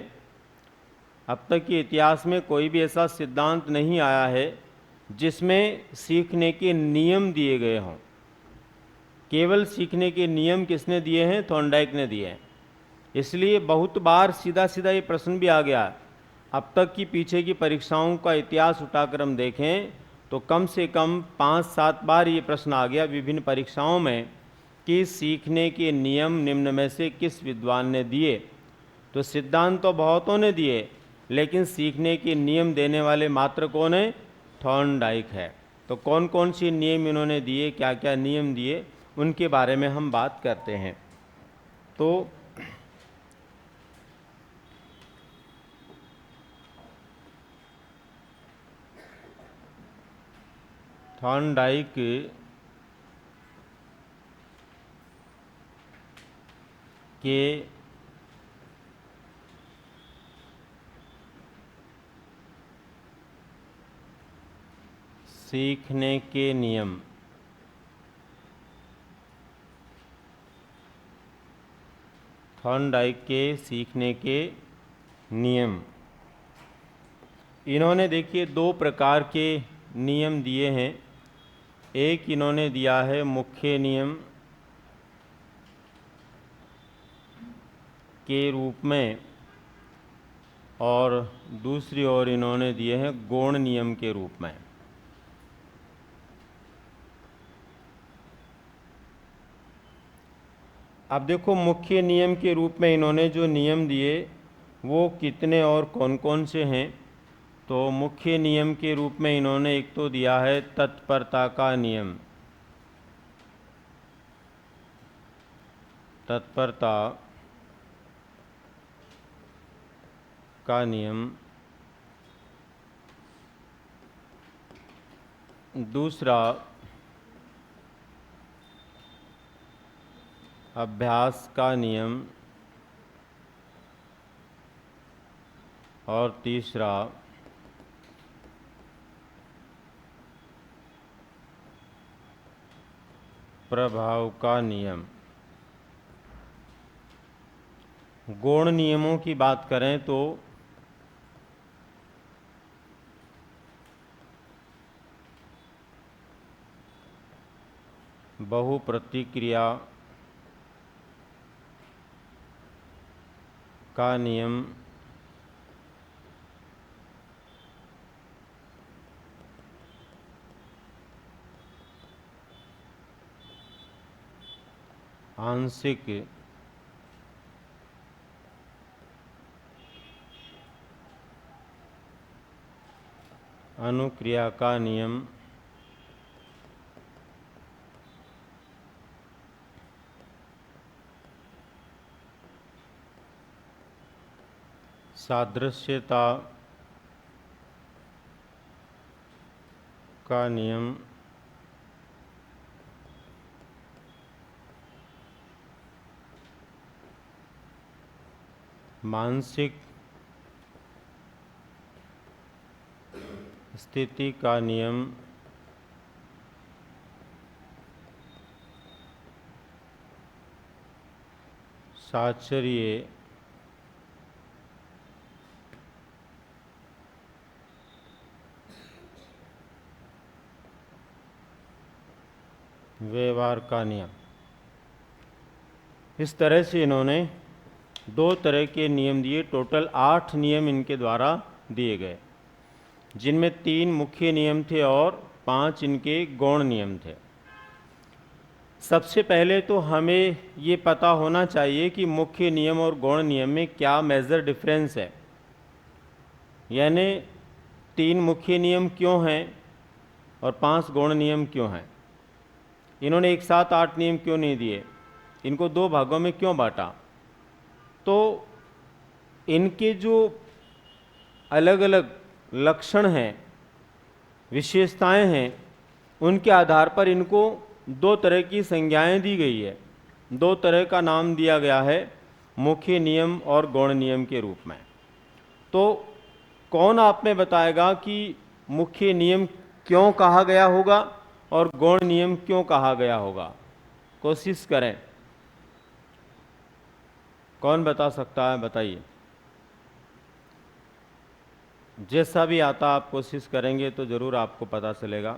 अब तक के इतिहास में कोई भी ऐसा सिद्धांत नहीं आया है जिसमें सीखने के नियम दिए गए हों। केवल सीखने के नियम किसने दिए हैं? थॉर्नडाइक ने दिए हैं। इसलिए बहुत बार सीधा सीधा ये प्रश्न भी आ गया। अब तक की पीछे की परीक्षाओं का इतिहास उठाकर हम देखें तो कम से कम 5-7 बार ये प्रश्न आ गया विभिन्न परीक्षाओं में कि सीखने के नियम निम्न में से किस विद्वान ने दिए। तो सिद्धांत तो बहुतों ने दिए, लेकिन सीखने के नियम देने वाले मात्र कौन है? थॉर्नडाइक है। तो कौन कौन से नियम इन्होंने दिए, क्या क्या नियम दिए, उनके बारे में हम बात करते हैं। तो थॉर्नडाइक के सीखने के नियम थॉर्नडाइक के सीखने के नियम, इन्होंने देखिए 2 प्रकार के नियम दिए हैं। एक इन्होंने दिया है मुख्य नियम के रूप में, और दूसरी ओर इन्होंने दिए हैं गौण नियम के रूप में। अब देखो मुख्य नियम के रूप में इन्होंने जो नियम दिए वो कितने और कौन कौन से हैं। तो मुख्य नियम के रूप में इन्होंने एक तो दिया है तत्परता का नियम। तत्परता का नियम। दूसरा अभ्यास का नियम, और तीसरा प्रभाव का नियम। गौण नियमों की बात करें तो बहुप्रतिक्रिया का नियम, आंशिक अनुक्रिया का नियम, सादृश्यता का नियम, मानसिक स्थिति का नियम, साहचर्य व्यवहार का नियम। इस तरह से इन्होंने 2 तरह के नियम दिए। टोटल 8 नियम इनके द्वारा दिए गए, जिनमें 3 मुख्य नियम थे और 5 इनके गौण नियम थे। सबसे पहले तो हमें ये पता होना चाहिए कि मुख्य नियम और गौण नियम में क्या मेजर डिफरेंस है, यानी 3 मुख्य नियम क्यों हैं और 5 गौण नियम क्यों हैं। इन्होंने एक साथ 8 नियम क्यों नहीं दिए, इनको 2 भागों में क्यों बांटा। तो इनके जो अलग अलग लक्षण हैं, विशेषताएं हैं, उनके आधार पर इनको 2 तरह की संज्ञाएं दी गई है। 2 तरह का नाम दिया गया है मुख्य नियम और गौण नियम के रूप में। तो कौन आप में बताएगा कि मुख्य नियम क्यों कहा गया होगा और गौण नियम क्यों कहा गया होगा? कोशिश करें, कौन बता सकता है? बताइए। जैसा भी आता आप कोशिश करेंगे तो ज़रूर आपको पता चलेगा।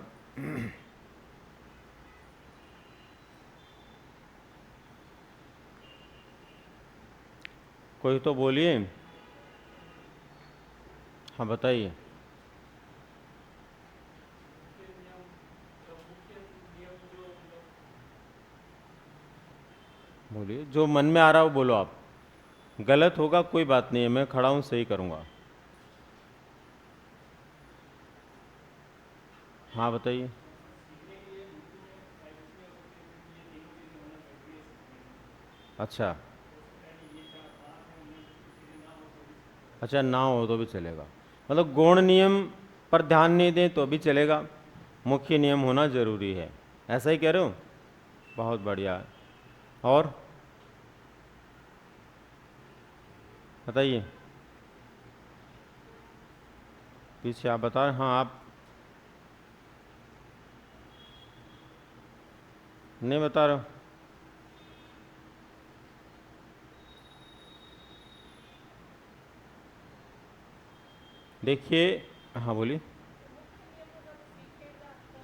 कोई तो बोलिए। हाँ बताइए। बोलिए, जो मन में आ रहा हो बोलो आप। गलत होगा कोई बात नहीं है, मैं खड़ा हूँ, सही करूँगा। हाँ बताइए। अच्छा अच्छा, ना हो तो भी चलेगा, मतलब गौण नियम पर ध्यान नहीं दें तो भी चलेगा, मुख्य नियम होना ज़रूरी है, ऐसा ही कह रहे हो? बहुत बढ़िया है। और बताइए। पीछे आप बता रहे, हाँ आप नहीं बता रहे हो? देखिए, हाँ बोलिए।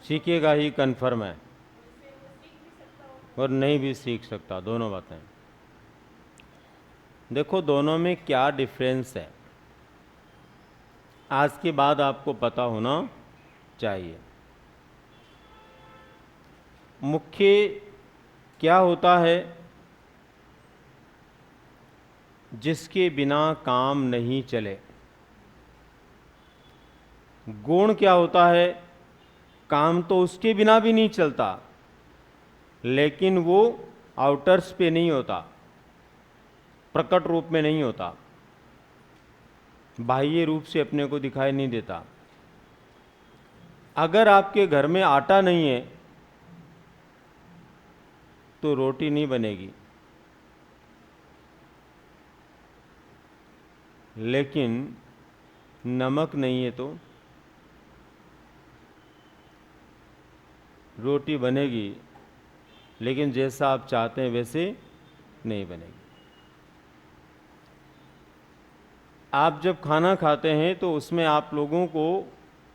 सीखेगा ही कन्फर्म है, और नहीं भी सीख सकता, दोनों बातें। देखो दोनों में क्या डिफरेंस है, आज के बाद आपको पता होना चाहिए। मुख्य क्या होता है? जिसके बिना काम नहीं चले। गुण क्या होता है? काम तो उसके बिना भी नहीं चलता, लेकिन वो आउटर्स पे नहीं होता, प्रकट रूप में नहीं होता, बाह्य रूप से अपने को दिखाई नहीं देता। अगर आपके घर में आटा नहीं है तो रोटी नहीं बनेगी, लेकिन नमक नहीं है तो रोटी बनेगी, लेकिन जैसा आप चाहते हैं वैसे नहीं बनेगी। आप जब खाना खाते हैं तो उसमें आप लोगों को,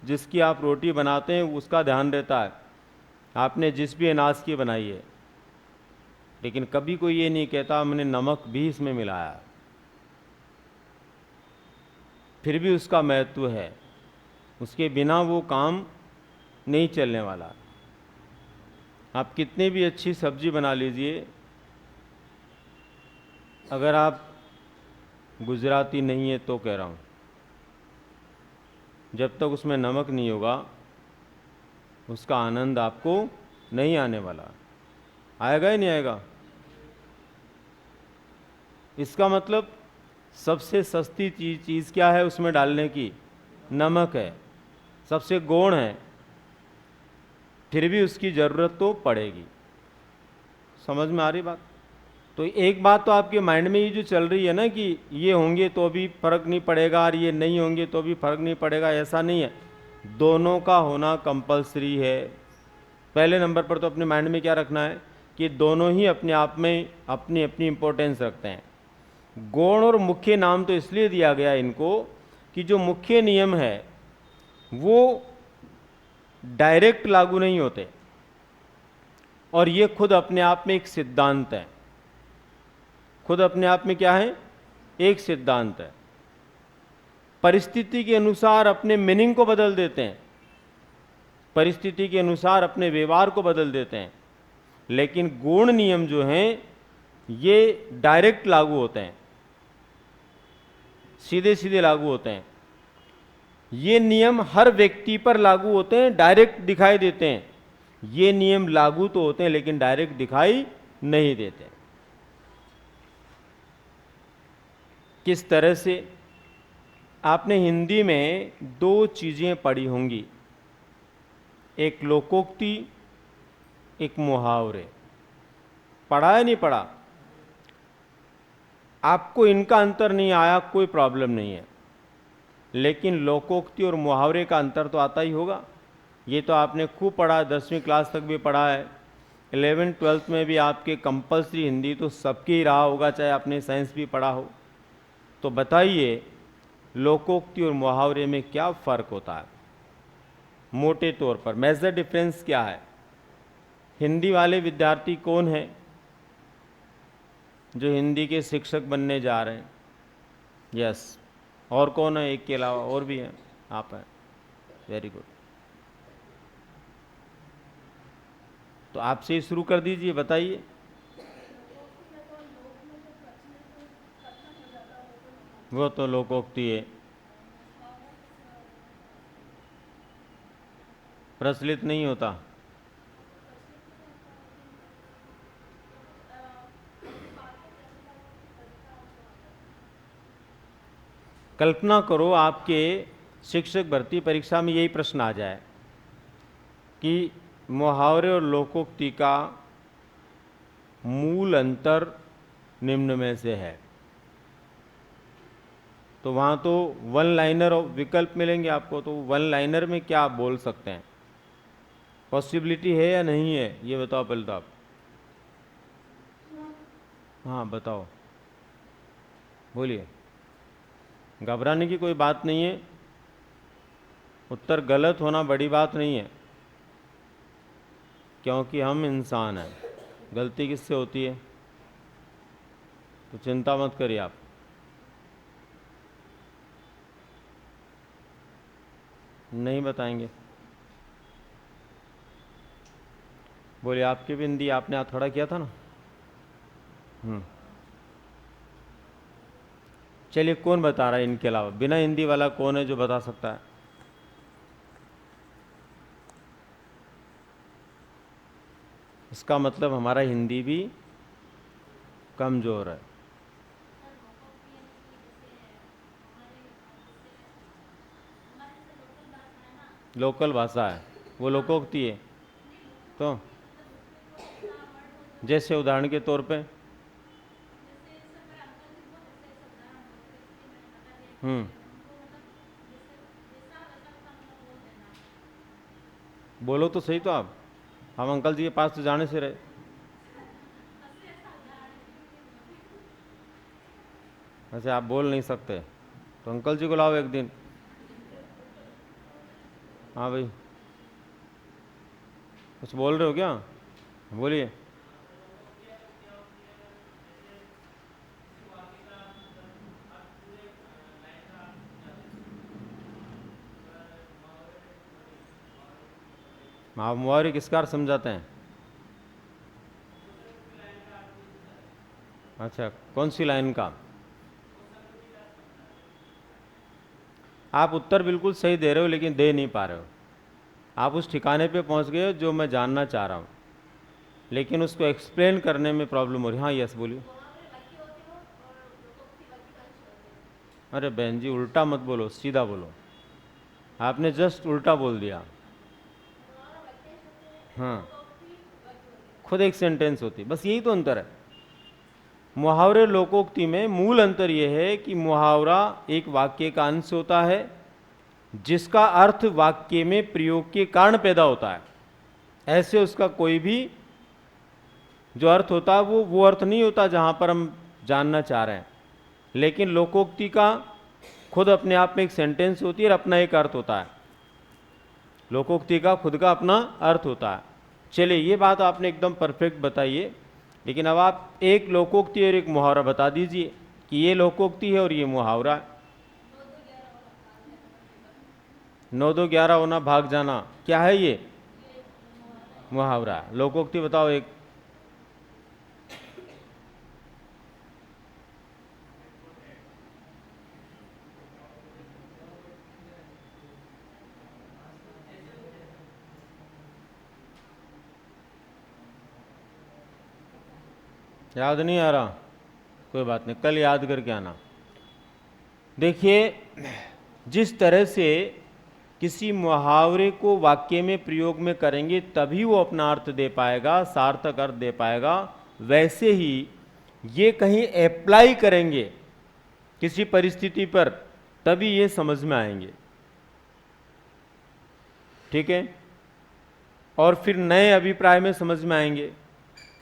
जिसकी आप रोटी बनाते हैं उसका ध्यान रहता है, आपने जिस भी अनाज की बनाई है, लेकिन कभी कोई ये नहीं कहता मैंने नमक भी इसमें मिलाया, फिर भी उसका महत्व है, उसके बिना वो काम नहीं चलने वाला। आप कितनी भी अच्छी सब्जी बना लीजिए, अगर आप गुजराती नहीं है तो कह रहा हूँ, जब तक उसमें नमक नहीं होगा उसका आनंद आपको नहीं आने वाला। आएगा ही नहीं आएगा। इसका मतलब सबसे सस्ती चीज़ क्या है उसमें डालने की? नमक है, सबसे गौण है, फिर भी उसकी ज़रूरत तो पड़ेगी। समझ में आ रही बात? तो एक बात तो आपके माइंड में ये जो चल रही है ना कि ये होंगे तो भी फर्क नहीं पड़ेगा और ये नहीं होंगे तो भी फर्क नहीं पड़ेगा, ऐसा नहीं है, दोनों का होना कंपलसरी है। पहले नंबर पर तो अपने माइंड में क्या रखना है कि दोनों ही अपने आप में अपनी अपनी इंपॉर्टेंस रखते हैं। गौण और मुख्य नाम तो इसलिए दिया गया इनको कि जो मुख्य नियम है वो डायरेक्ट लागू नहीं होते, और ये खुद अपने आप में एक सिद्धांत है। खुद अपने आप में क्या है? एक सिद्धांत है। परिस्थिति के अनुसार अपने मीनिंग को बदल देते हैं, परिस्थिति के अनुसार अपने व्यवहार को बदल देते हैं, लेकिन गौण नियम जो हैं ये डायरेक्ट लागू होते हैं, सीधे सीधे लागू होते हैं। ये नियम हर व्यक्ति पर लागू होते हैं, डायरेक्ट दिखाई देते हैं। ये नियम लागू तो होते हैं लेकिन डायरेक्ट दिखाई नहीं देते। किस तरह से? आपने हिंदी में दो चीज़ें पढ़ी होंगी, एक लोकोक्ति, एक मुहावरे। पढ़ा है नहीं पढ़ा? आपको इनका अंतर नहीं आया कोई प्रॉब्लम नहीं है, लेकिन लोकोक्ति और मुहावरे का अंतर तो आता ही होगा। ये तो आपने खूब पढ़ा, 10वीं क्लास तक भी पढ़ा है, 11th-12th में भी आपके कंपलसरी हिंदी तो सबके ही रहा होगा, चाहे आपने साइंस भी पढ़ा हो। तो बताइए लोकोक्ति और मुहावरे में क्या फ़र्क होता है? मोटे तौर पर मेजर डिफरेंस क्या है? हिंदी वाले विद्यार्थी कौन हैं जो हिंदी के शिक्षक बनने जा रहे हैं? यस, और कौन है? एक के अलावा और भी हैं, आप हैं। Very good. तो आपसे ही शुरू कर दीजिए, बताइए। वो तो लोकोक्ति है, प्रचलित नहीं होता। कल्पना करो आपके शिक्षक भर्ती परीक्षा में यही प्रश्न आ जाए कि मुहावरे और लोकोक्ति का मूल अंतर निम्न में से है, तो वहाँ तो वन लाइनर विकल्प मिलेंगे आपको। तो वन लाइनर में क्या आप बोल सकते हैं? पॉसिबिलिटी है या नहीं है, ये बताओ पहले तो आप। हाँ बताओ, बोलिए। घबराने की कोई बात नहीं है, उत्तर गलत होना बड़ी बात नहीं है, क्योंकि हम इंसान हैं, गलती किससे होती है? तो चिंता मत करिए आप। नहीं बताएंगे। बोलिए, आपकी भी हिंदी आपने हाथ खड़ा किया था ना। चलिए, कौन बता रहा है इनके अलावा? बिना हिंदी वाला कौन है जो बता सकता है? इसका मतलब हमारा हिंदी भी कमज़ोर है। लोकल भाषा है, वो लोकोक्ति है। तो जैसे उदाहरण के तौर पे बोलो तो सही। तो आप, हम अंकल जी के पास तो जाने से रहे। वैसे आप बोल नहीं सकते तो अंकल जी को लाओ एक दिन। हाँ भाई, कुछ बोल रहे हो क्या? बोलिए। आप मुहावरे किसका अर्थ समझाते हैं? अच्छा, कौन सी लाइन का? आप उत्तर बिल्कुल सही दे रहे हो, लेकिन दे नहीं पा रहे हो। आप उस ठिकाने पे पहुंच गए हो जो मैं जानना चाह रहा हूँ, लेकिन उसको एक्सप्लेन करने में प्रॉब्लम हो रही। हाँ यस, बोलिए। अरे बहन जी, उल्टा मत बोलो, सीधा बोलो। आपने जस्ट उल्टा बोल दिया। हाँ, खुद एक सेंटेंस होती, बस यही तो अंतर है। मुहावरे लोकोक्ति में मूल अंतर यह है कि मुहावरा एक वाक्य का अंश होता है जिसका अर्थ वाक्य में प्रयोग के कारण पैदा होता है। ऐसे उसका कोई भी जो अर्थ होता है वो अर्थ नहीं होता जहां पर हम जानना चाह रहे हैं। लेकिन लोकोक्ति का खुद अपने आप में एक सेंटेंस होती है और अपना एक अर्थ होता है। लोकोक्ति का खुद का अपना अर्थ होता है। चलिए, ये बात आपने एकदम परफेक्ट बताई है, लेकिन अब आप एक लोकोक्ति और एक मुहावरा बता दीजिए कि ये लोकोक्ति है और ये मुहावरा है। 9-2-11 होना, भाग जाना, क्या है ये? मुहावरा। लोकोक्ति बताओ एक। याद नहीं आ रहा? कोई बात नहीं, कल याद करके आना। देखिए, जिस तरह से किसी मुहावरे को वाक्य में प्रयोग में करेंगे तभी वो अपना अर्थ दे पाएगा, सार्थक अर्थ दे पाएगा, वैसे ही ये कहीं अप्लाई करेंगे किसी परिस्थिति पर तभी ये समझ में आएंगे, ठीक है। और फिर नए अभिप्राय में समझ में आएंगे,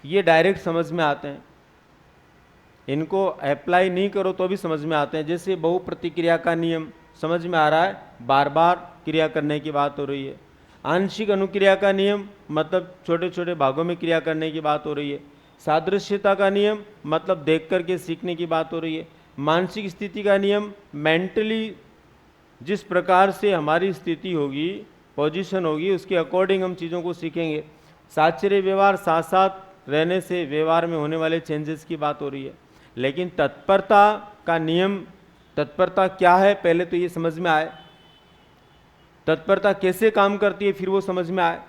ये डायरेक्ट समझ में आते हैं, इनको अप्लाई नहीं करो तो भी समझ में आते हैं। जैसे बहु प्रतिक्रिया का नियम समझ में आ रहा है, बार बार क्रिया करने की बात हो रही है। आंशिक अनुक्रिया का नियम मतलब छोटे छोटे भागों में क्रिया करने की बात हो रही है। सादृश्यता का नियम मतलब देख करके सीखने की बात हो रही है। मानसिक स्थिति का नियम, मेंटली जिस प्रकार से हमारी स्थिति होगी, पोजीशन होगी, उसके अकॉर्डिंग हम चीज़ों को सीखेंगे। साहचर्य व्यवहार, साथ साथ रहने से व्यवहार में होने वाले चेंजेस की बात हो रही है। लेकिन तत्परता का नियम, तत्परता क्या है पहले तो ये समझ में आए, तत्परता कैसे काम करती है फिर वो समझ में आए।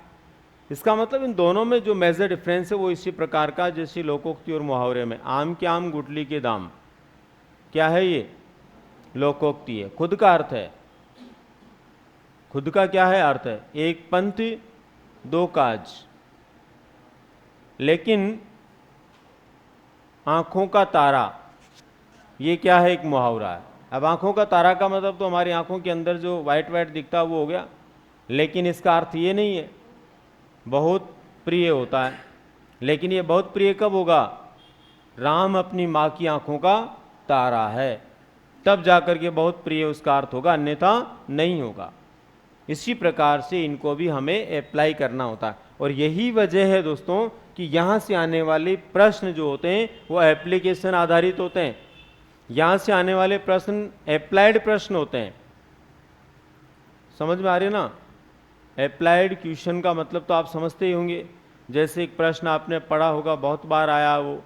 इसका मतलब इन दोनों में जो मेजर डिफरेंस है वो इसी प्रकार का, जैसे लोकोक्ति और मुहावरे में आम के आम गुठली के दाम, क्या है ये? लोकोक्ति है, खुद का अर्थ है। खुद का क्या है अर्थ है? एक पंथ दो काज। लेकिन आंखों का तारा, ये क्या है? एक मुहावरा है। अब आंखों का तारा का मतलब तो हमारी आंखों के अंदर जो वाइट वाइट दिखता है वो हो गया, लेकिन इसका अर्थ ये नहीं है। बहुत प्रिय होता है, लेकिन ये बहुत प्रिय कब होगा? राम अपनी माँ की आंखों का तारा है, तब जाकर के बहुत प्रिय उसका अर्थ होगा, अन्यथा नहीं होगा। इसी प्रकार से इनको भी हमें अप्लाई करना होता है। और यही वजह है दोस्तों कि यहाँ से आने वाले प्रश्न जो होते हैं वो एप्लीकेशन आधारित होते हैं। यहाँ से आने वाले प्रश्न अप्लाइड प्रश्न होते हैं। समझ में आ रही है ना? अप्लाइड क्वेश्चन का मतलब तो आप समझते ही होंगे। जैसे एक प्रश्न आपने पढ़ा होगा, बहुत बार आया वो,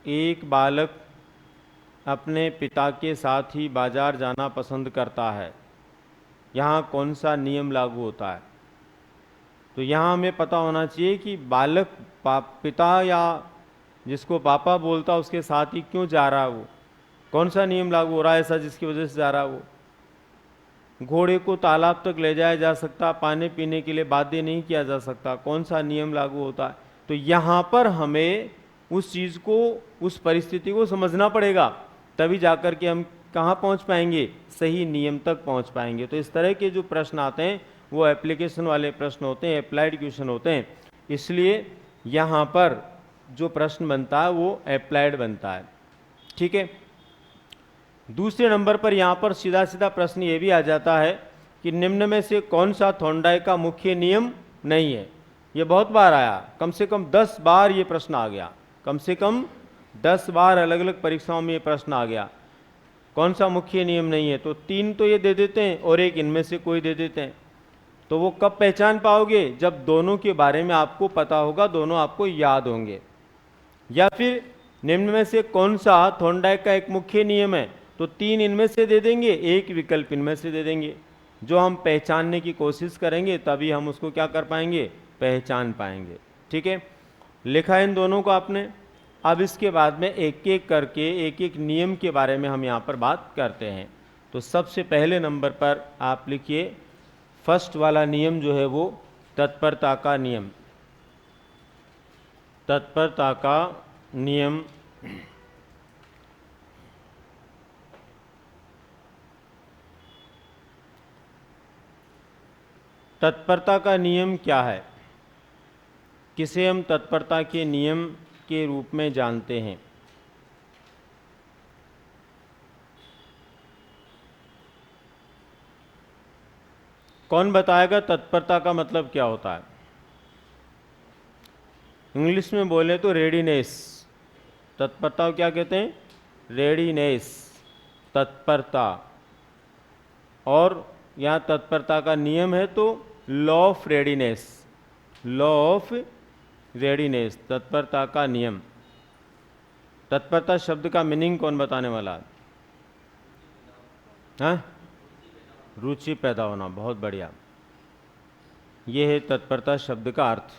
एक बालक अपने पिता के साथ ही बाजार जाना पसंद करता है, यहाँ कौन सा नियम लागू होता है? तो यहाँ हमें पता होना चाहिए कि बालक पिता या जिसको पापा बोलता है उसके साथ ही क्यों जा रहा है, वो कौन सा नियम लागू हो रहा है ऐसा जिसकी वजह से जा रहा है वो। घोड़े को तालाब तक ले जाया जा सकता, पानी पीने के लिए बाध्य नहीं किया जा सकता, कौन सा नियम लागू होता है? तो यहाँ पर हमें उस चीज़ को, उस परिस्थिति को समझना पड़ेगा, तभी जाकर के हम कहाँ पहुँच पाएंगे? सही नियम तक पहुँच पाएंगे। तो इस तरह के जो प्रश्न आते हैं वो एप्लीकेशन वाले प्रश्न होते हैं, अप्लाइड क्वेश्चन होते हैं। इसलिए यहाँ पर जो प्रश्न बनता है वो अप्लाइड बनता है, ठीक है। दूसरे नंबर पर यहाँ पर सीधा सीधा प्रश्न ये भी आ जाता है कि निम्न में से कौन सा थॉर्नडाइक का मुख्य नियम नहीं है? ये बहुत बार आया, कम से कम 10 बार ये प्रश्न आ गया, कम से कम 10 बार अलग अलग परीक्षाओं में ये प्रश्न आ गया। कौन सा मुख्य नियम नहीं है? तो 3 तो ये दे देते हैं और एक इनमें से कोई दे देते हैं। तो वो कब पहचान पाओगे? जब दोनों के बारे में आपको पता होगा, दोनों आपको याद होंगे। या फिर निम्न में से कौन सा थॉर्नडाइक का एक मुख्य नियम है? तो 3 इनमें से दे देंगे, एक विकल्प इनमें से दे देंगे। जो हम पहचानने की कोशिश करेंगे तभी हम उसको क्या कर पाएंगे? पहचान पाएंगे, ठीक है। लिखा इन दोनों को आपने। अब इसके बाद में एक एक करके एक एक नियम के बारे में हम यहाँ पर बात करते हैं। तो सबसे पहले नंबर पर आप लिखिए, फर्स्ट वाला नियम जो है वो तत्परता का नियम। तत्परता का नियम तत्परता का नियम क्या है? किसे हम तत्परता के नियम के रूप में जानते हैं? कौन बताएगा तत्परता का मतलब क्या होता है? इंग्लिश में बोले तो रेडीनेस। तत्परता को क्या कहते हैं? रेडीनेस, तत्परता। और यहाँ तत्परता का नियम है तो law of readiness, law of readiness, तत्परता का नियम। तत्परता शब्द का मीनिंग कौन बताने वाला है? हाँ, रुचि पैदा होना, बहुत बढ़िया। ये है तत्परता शब्द का अर्थ।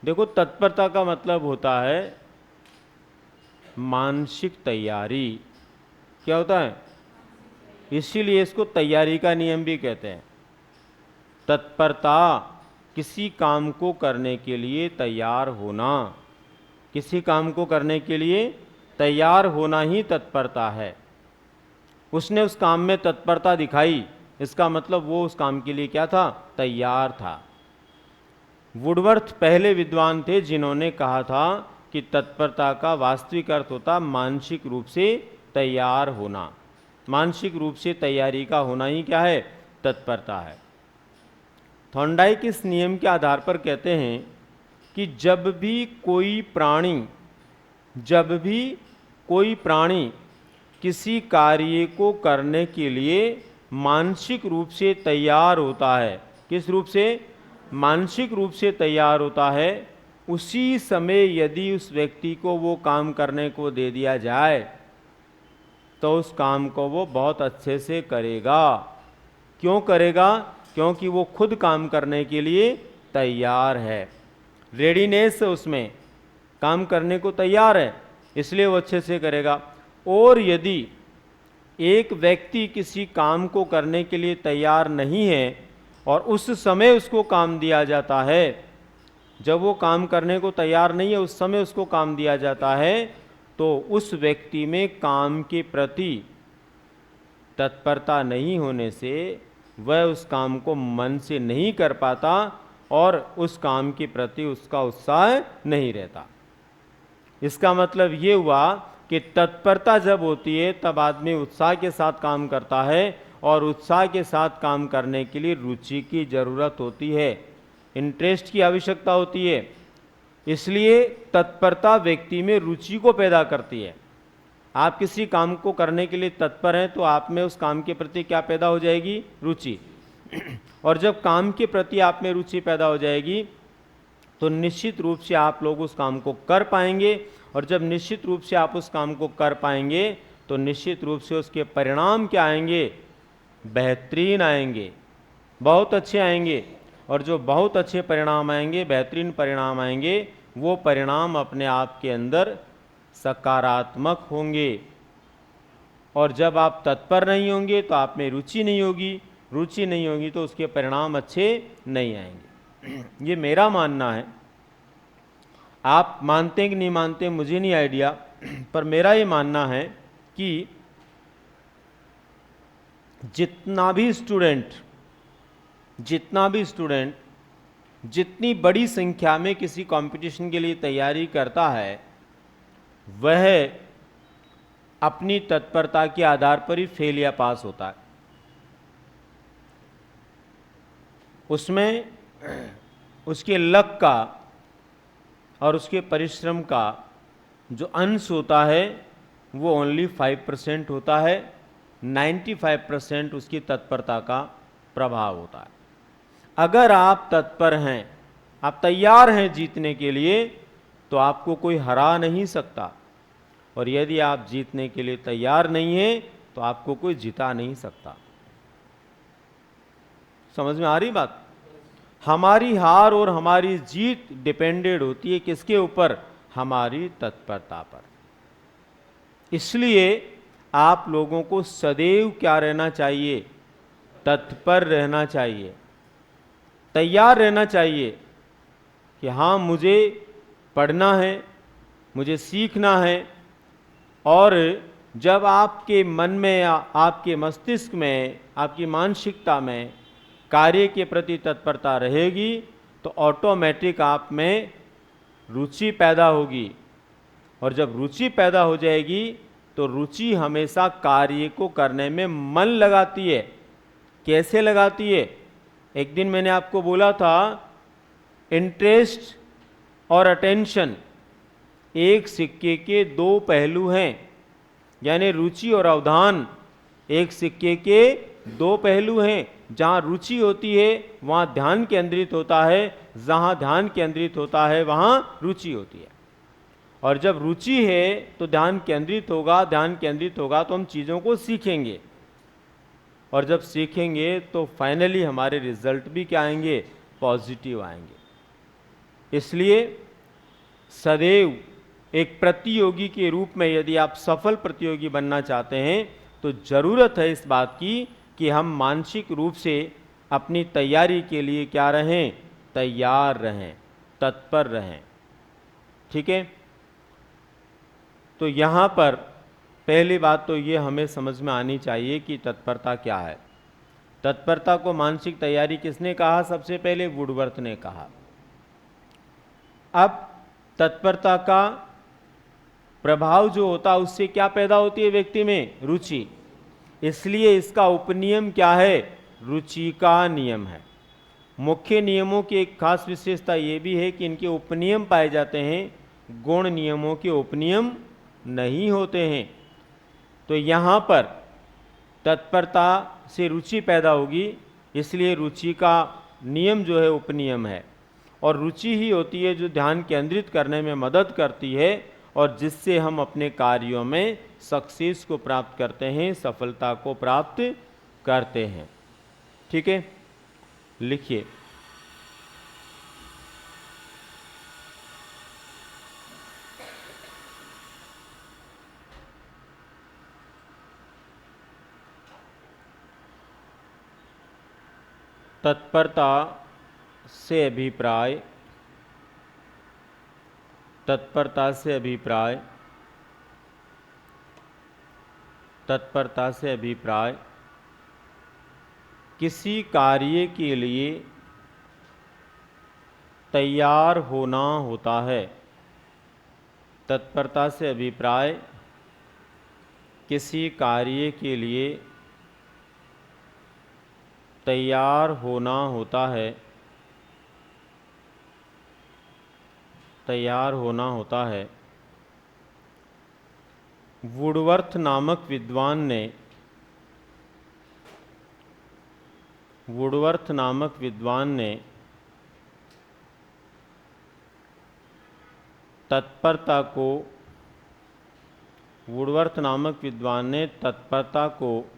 देखो, तत्परता का मतलब होता है मानसिक तैयारी। क्या होता है? इसीलिए इसको तैयारी का नियम भी कहते हैं। तत्परता किसी काम को करने के लिए तैयार होना, किसी काम को करने के लिए तैयार होना ही तत्परता है। उसने उस काम में तत्परता दिखाई, इसका मतलब वो उस काम के लिए क्या था, तैयार था। वुडवर्थ पहले विद्वान थे जिन्होंने कहा था कि तत्परता का वास्तविक अर्थ होता मानसिक रूप से तैयार होना। मानसिक रूप से तैयारी का होना ही क्या है, तत्परता है। थॉर्नडाइक इस नियम के आधार पर कहते हैं कि जब भी कोई प्राणी किसी कार्य को करने के लिए मानसिक रूप से तैयार होता है, किस रूप से, मानसिक रूप से तैयार होता है, उसी समय यदि उस व्यक्ति को वो काम करने को दे दिया जाए तो उस काम को वो बहुत अच्छे से करेगा। क्यों करेगा, क्योंकि वो खुद काम करने के लिए तैयार है, रेडीनेस है, उसमें काम करने को तैयार है, इसलिए वो अच्छे से करेगा। और यदि एक व्यक्ति किसी काम को करने के लिए तैयार नहीं है और उस समय उसको काम दिया जाता है, जब वो काम करने को तैयार नहीं है उस समय उसको काम दिया जाता है, तो उस व्यक्ति में काम के प्रति तत्परता नहीं होने से वह उस काम को मन से नहीं कर पाता और उस काम के प्रति उसका उत्साह नहीं रहता। इसका मतलब ये हुआ कि तत्परता जब होती है तब आदमी उत्साह के साथ काम करता है, और उत्साह के साथ काम करने के लिए रुचि की ज़रूरत होती है, इंटरेस्ट की आवश्यकता होती है। इसलिए तत्परता व्यक्ति में रुचि को पैदा करती है। आप किसी काम को करने के लिए तत्पर हैं तो आप में उस काम के प्रति क्या पैदा हो जाएगी, रुचि। और जब काम के प्रति आप में रुचि पैदा हो जाएगी तो निश्चित रूप से आप लोग उस काम को कर पाएंगे, और जब निश्चित रूप से आप उस काम को कर पाएंगे तो निश्चित रूप से उसके परिणाम क्या आएंगे, बेहतरीन आएंगे, बहुत अच्छे आएंगे। और जो बहुत अच्छे परिणाम आएंगे, बेहतरीन परिणाम आएंगे, वो परिणाम अपने आप के अंदर सकारात्मक होंगे। और जब आप तत्पर नहीं होंगे तो आप में रुचि नहीं होगी, रुचि नहीं होगी तो उसके परिणाम अच्छे नहीं आएंगे। ये मेरा मानना है, आप मानते हैं कि नहीं मानते मुझे नहीं आइडिया, पर मेरा ये मानना है कि जितना भी स्टूडेंट जितनी बड़ी संख्या में किसी कंपटीशन के लिए तैयारी करता है, वह अपनी तत्परता के आधार पर ही फेल या पास होता है। उसमें उसके लक का और उसके परिश्रम का जो अंश होता है वो ओनली 5% होता है, 95% उसकी तत्परता का प्रभाव होता है। अगर आप तत्पर हैं, आप तैयार हैं जीतने के लिए, तो आपको कोई हरा नहीं सकता, और यदि आप जीतने के लिए तैयार नहीं हैं तो आपको कोई जिता नहीं सकता। समझ में आ रही बात? हमारी हार और हमारी जीत डिपेंडेड होती है किसके ऊपर, हमारी तत्परता पर। इसलिए आप लोगों को सदैव क्या रहना चाहिए, तत्पर रहना चाहिए, तैयार रहना चाहिए कि हाँ मुझे पढ़ना है, मुझे सीखना है। और जब आपके मन में, आपके मस्तिष्क में, आपकी मानसिकता में कार्य के प्रति तत्परता रहेगी तो ऑटोमेटिक आप में रुचि पैदा होगी, और जब रुचि पैदा हो जाएगी तो रुचि हमेशा कार्य को करने में मन लगाती है। कैसे लगाती है? एक दिन मैंने आपको बोला था, इंटरेस्ट और अटेंशन एक सिक्के के दो पहलू हैं, यानी रुचि और अवधान एक सिक्के के दो पहलू हैं। जहाँ रुचि होती है वहाँ ध्यान केंद्रित होता है, जहाँ ध्यान केंद्रित होता है वहाँ रुचि होती है। और जब रुचि है तो ध्यान केंद्रित होगा, ध्यान केंद्रित होगा तो हम चीज़ों को सीखेंगे, और जब सीखेंगे तो फाइनली हमारे रिजल्ट भी क्या आएंगे, पॉजिटिव आएंगे। इसलिए सदैव एक प्रतियोगी के रूप में यदि आप सफल प्रतियोगी बनना चाहते हैं तो ज़रूरत है इस बात की कि हम मानसिक रूप से अपनी तैयारी के लिए क्या रहें, तैयार रहें, तत्पर रहें। ठीक है? तो यहाँ पर पहली बात तो ये हमें समझ में आनी चाहिए कि तत्परता क्या है। तत्परता को मानसिक तैयारी किसने कहा? सबसे पहले वुडवर्थ ने कहा। अब तत्परता का प्रभाव जो होता है उससे क्या पैदा होती है व्यक्ति में? रुचि। इसलिए इसका उपनियम क्या है? रुचि का नियम है। मुख्य नियमों की एक खास विशेषता ये भी है कि इनके उपनियम पाए जाते हैं, गुण नियमों के उपनियम नहीं होते हैं। तो यहाँ पर तत्परता से रुचि पैदा होगी, इसलिए रुचि का नियम जो है उपनियम है। और रुचि ही होती है जो ध्यान केंद्रित करने में मदद करती है और जिससे हम अपने कार्यों में सक्सेस को प्राप्त करते हैं, सफलता को प्राप्त करते हैं। ठीक है, लिखिए। तत्परता से अभिप्राय, तत्परता से अभिप्राय, तत्परता से अभिप्राय किसी कार्य के लिए तैयार होना होता है। तत्परता से अभिप्राय किसी कार्य के लिए तैयार होना होता है, तैयार होना होता है। वुडवर्थ नामक विद्वान ने, वुडवर्थ नामक विद्वान ने तत्परता को, वुडवर्थ नामक विद्वान ने तत्परता को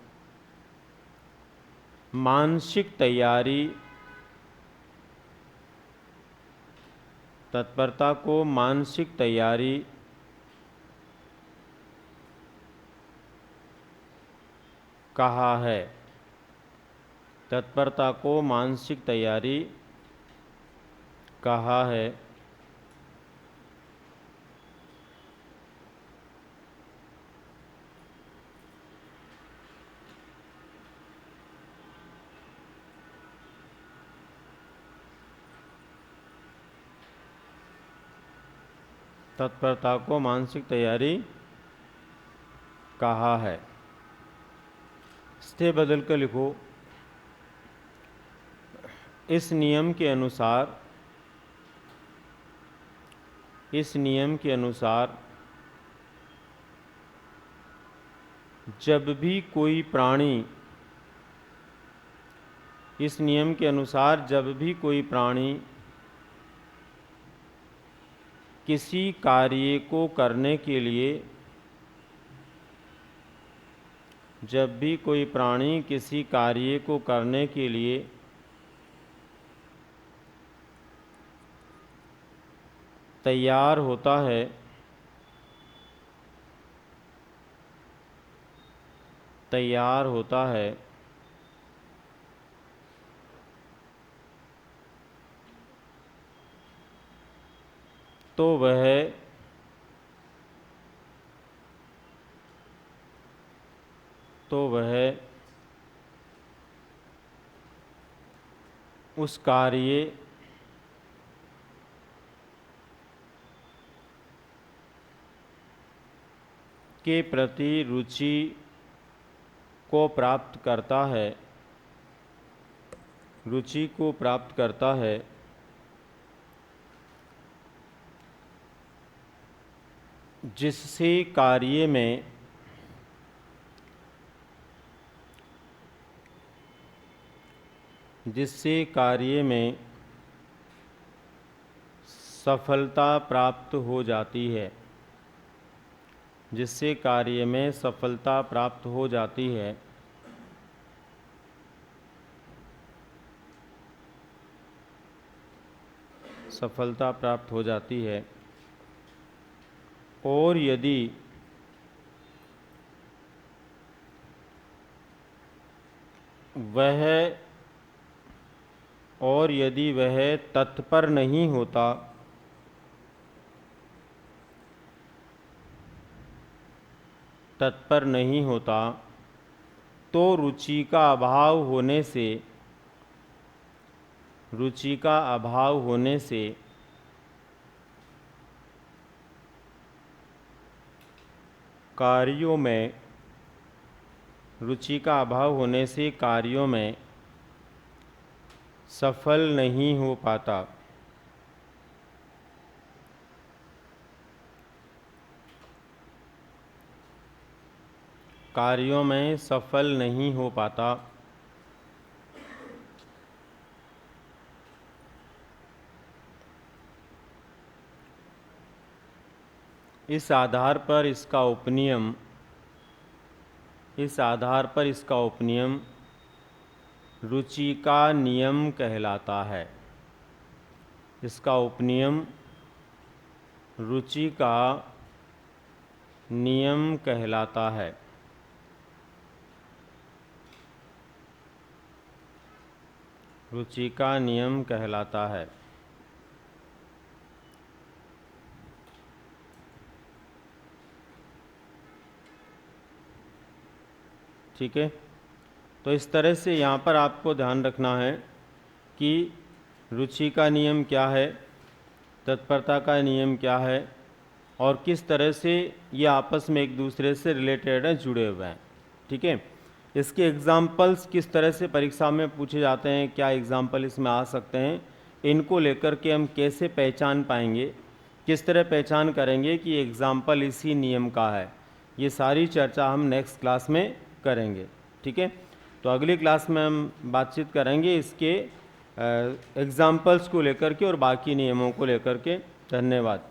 मानसिक तैयारी, तत्परता को मानसिक तैयारी कहा है। तत्परता को मानसिक तैयारी कहा है। तत्परता को मानसिक तैयारी कहा है। स्थे बदल कर लिखो। इस नियम के अनुसार, इस नियम के अनुसार जब भी कोई प्राणी, इस नियम के अनुसार जब भी कोई प्राणी किसी कार्य को करने के लिए, जब भी कोई प्राणी किसी कार्य को करने के लिए तैयार होता है, तैयार होता है, तो वह उस कार्य के प्रति रुचि को प्राप्त करता है, रुचि को प्राप्त करता है, जिससे कार्य में सफलता प्राप्त हो जाती है, जिससे कार्य में सफलता प्राप्त हो जाती है। सफलता प्राप्त हो जाती है। और यदि वह तत्पर नहीं होता, तत्पर नहीं होता तो रुचि का अभाव होने से कार्यों में सफल नहीं हो पाता। इस आधार पर इसका उपनियम रुचि का नियम कहलाता है। इसका उपनियम रुचि का नियम कहलाता है। रुचि का नियम कहलाता है। ठीक है, तो इस तरह से यहाँ पर आपको ध्यान रखना है कि रुचि का नियम क्या है, तत्परता का नियम क्या है और किस तरह से ये आपस में एक दूसरे से रिलेटेड हैं, जुड़े हुए हैं। ठीक है, इसके एग्जाम्पल्स किस तरह से परीक्षा में पूछे जाते हैं, क्या एग्जाम्पल इसमें आ सकते हैं, इनको लेकर के हम कैसे पहचान पाएंगे, किस तरह पहचान करेंगे कि एग्जाम्पल इसी नियम का है, ये सारी चर्चा हम नेक्स्ट क्लास में करेंगे। ठीक है, तो अगली क्लास में हम बातचीत करेंगे इसके एग्जाम्पल्स को लेकर के और बाकी नियमों को लेकर के। धन्यवाद।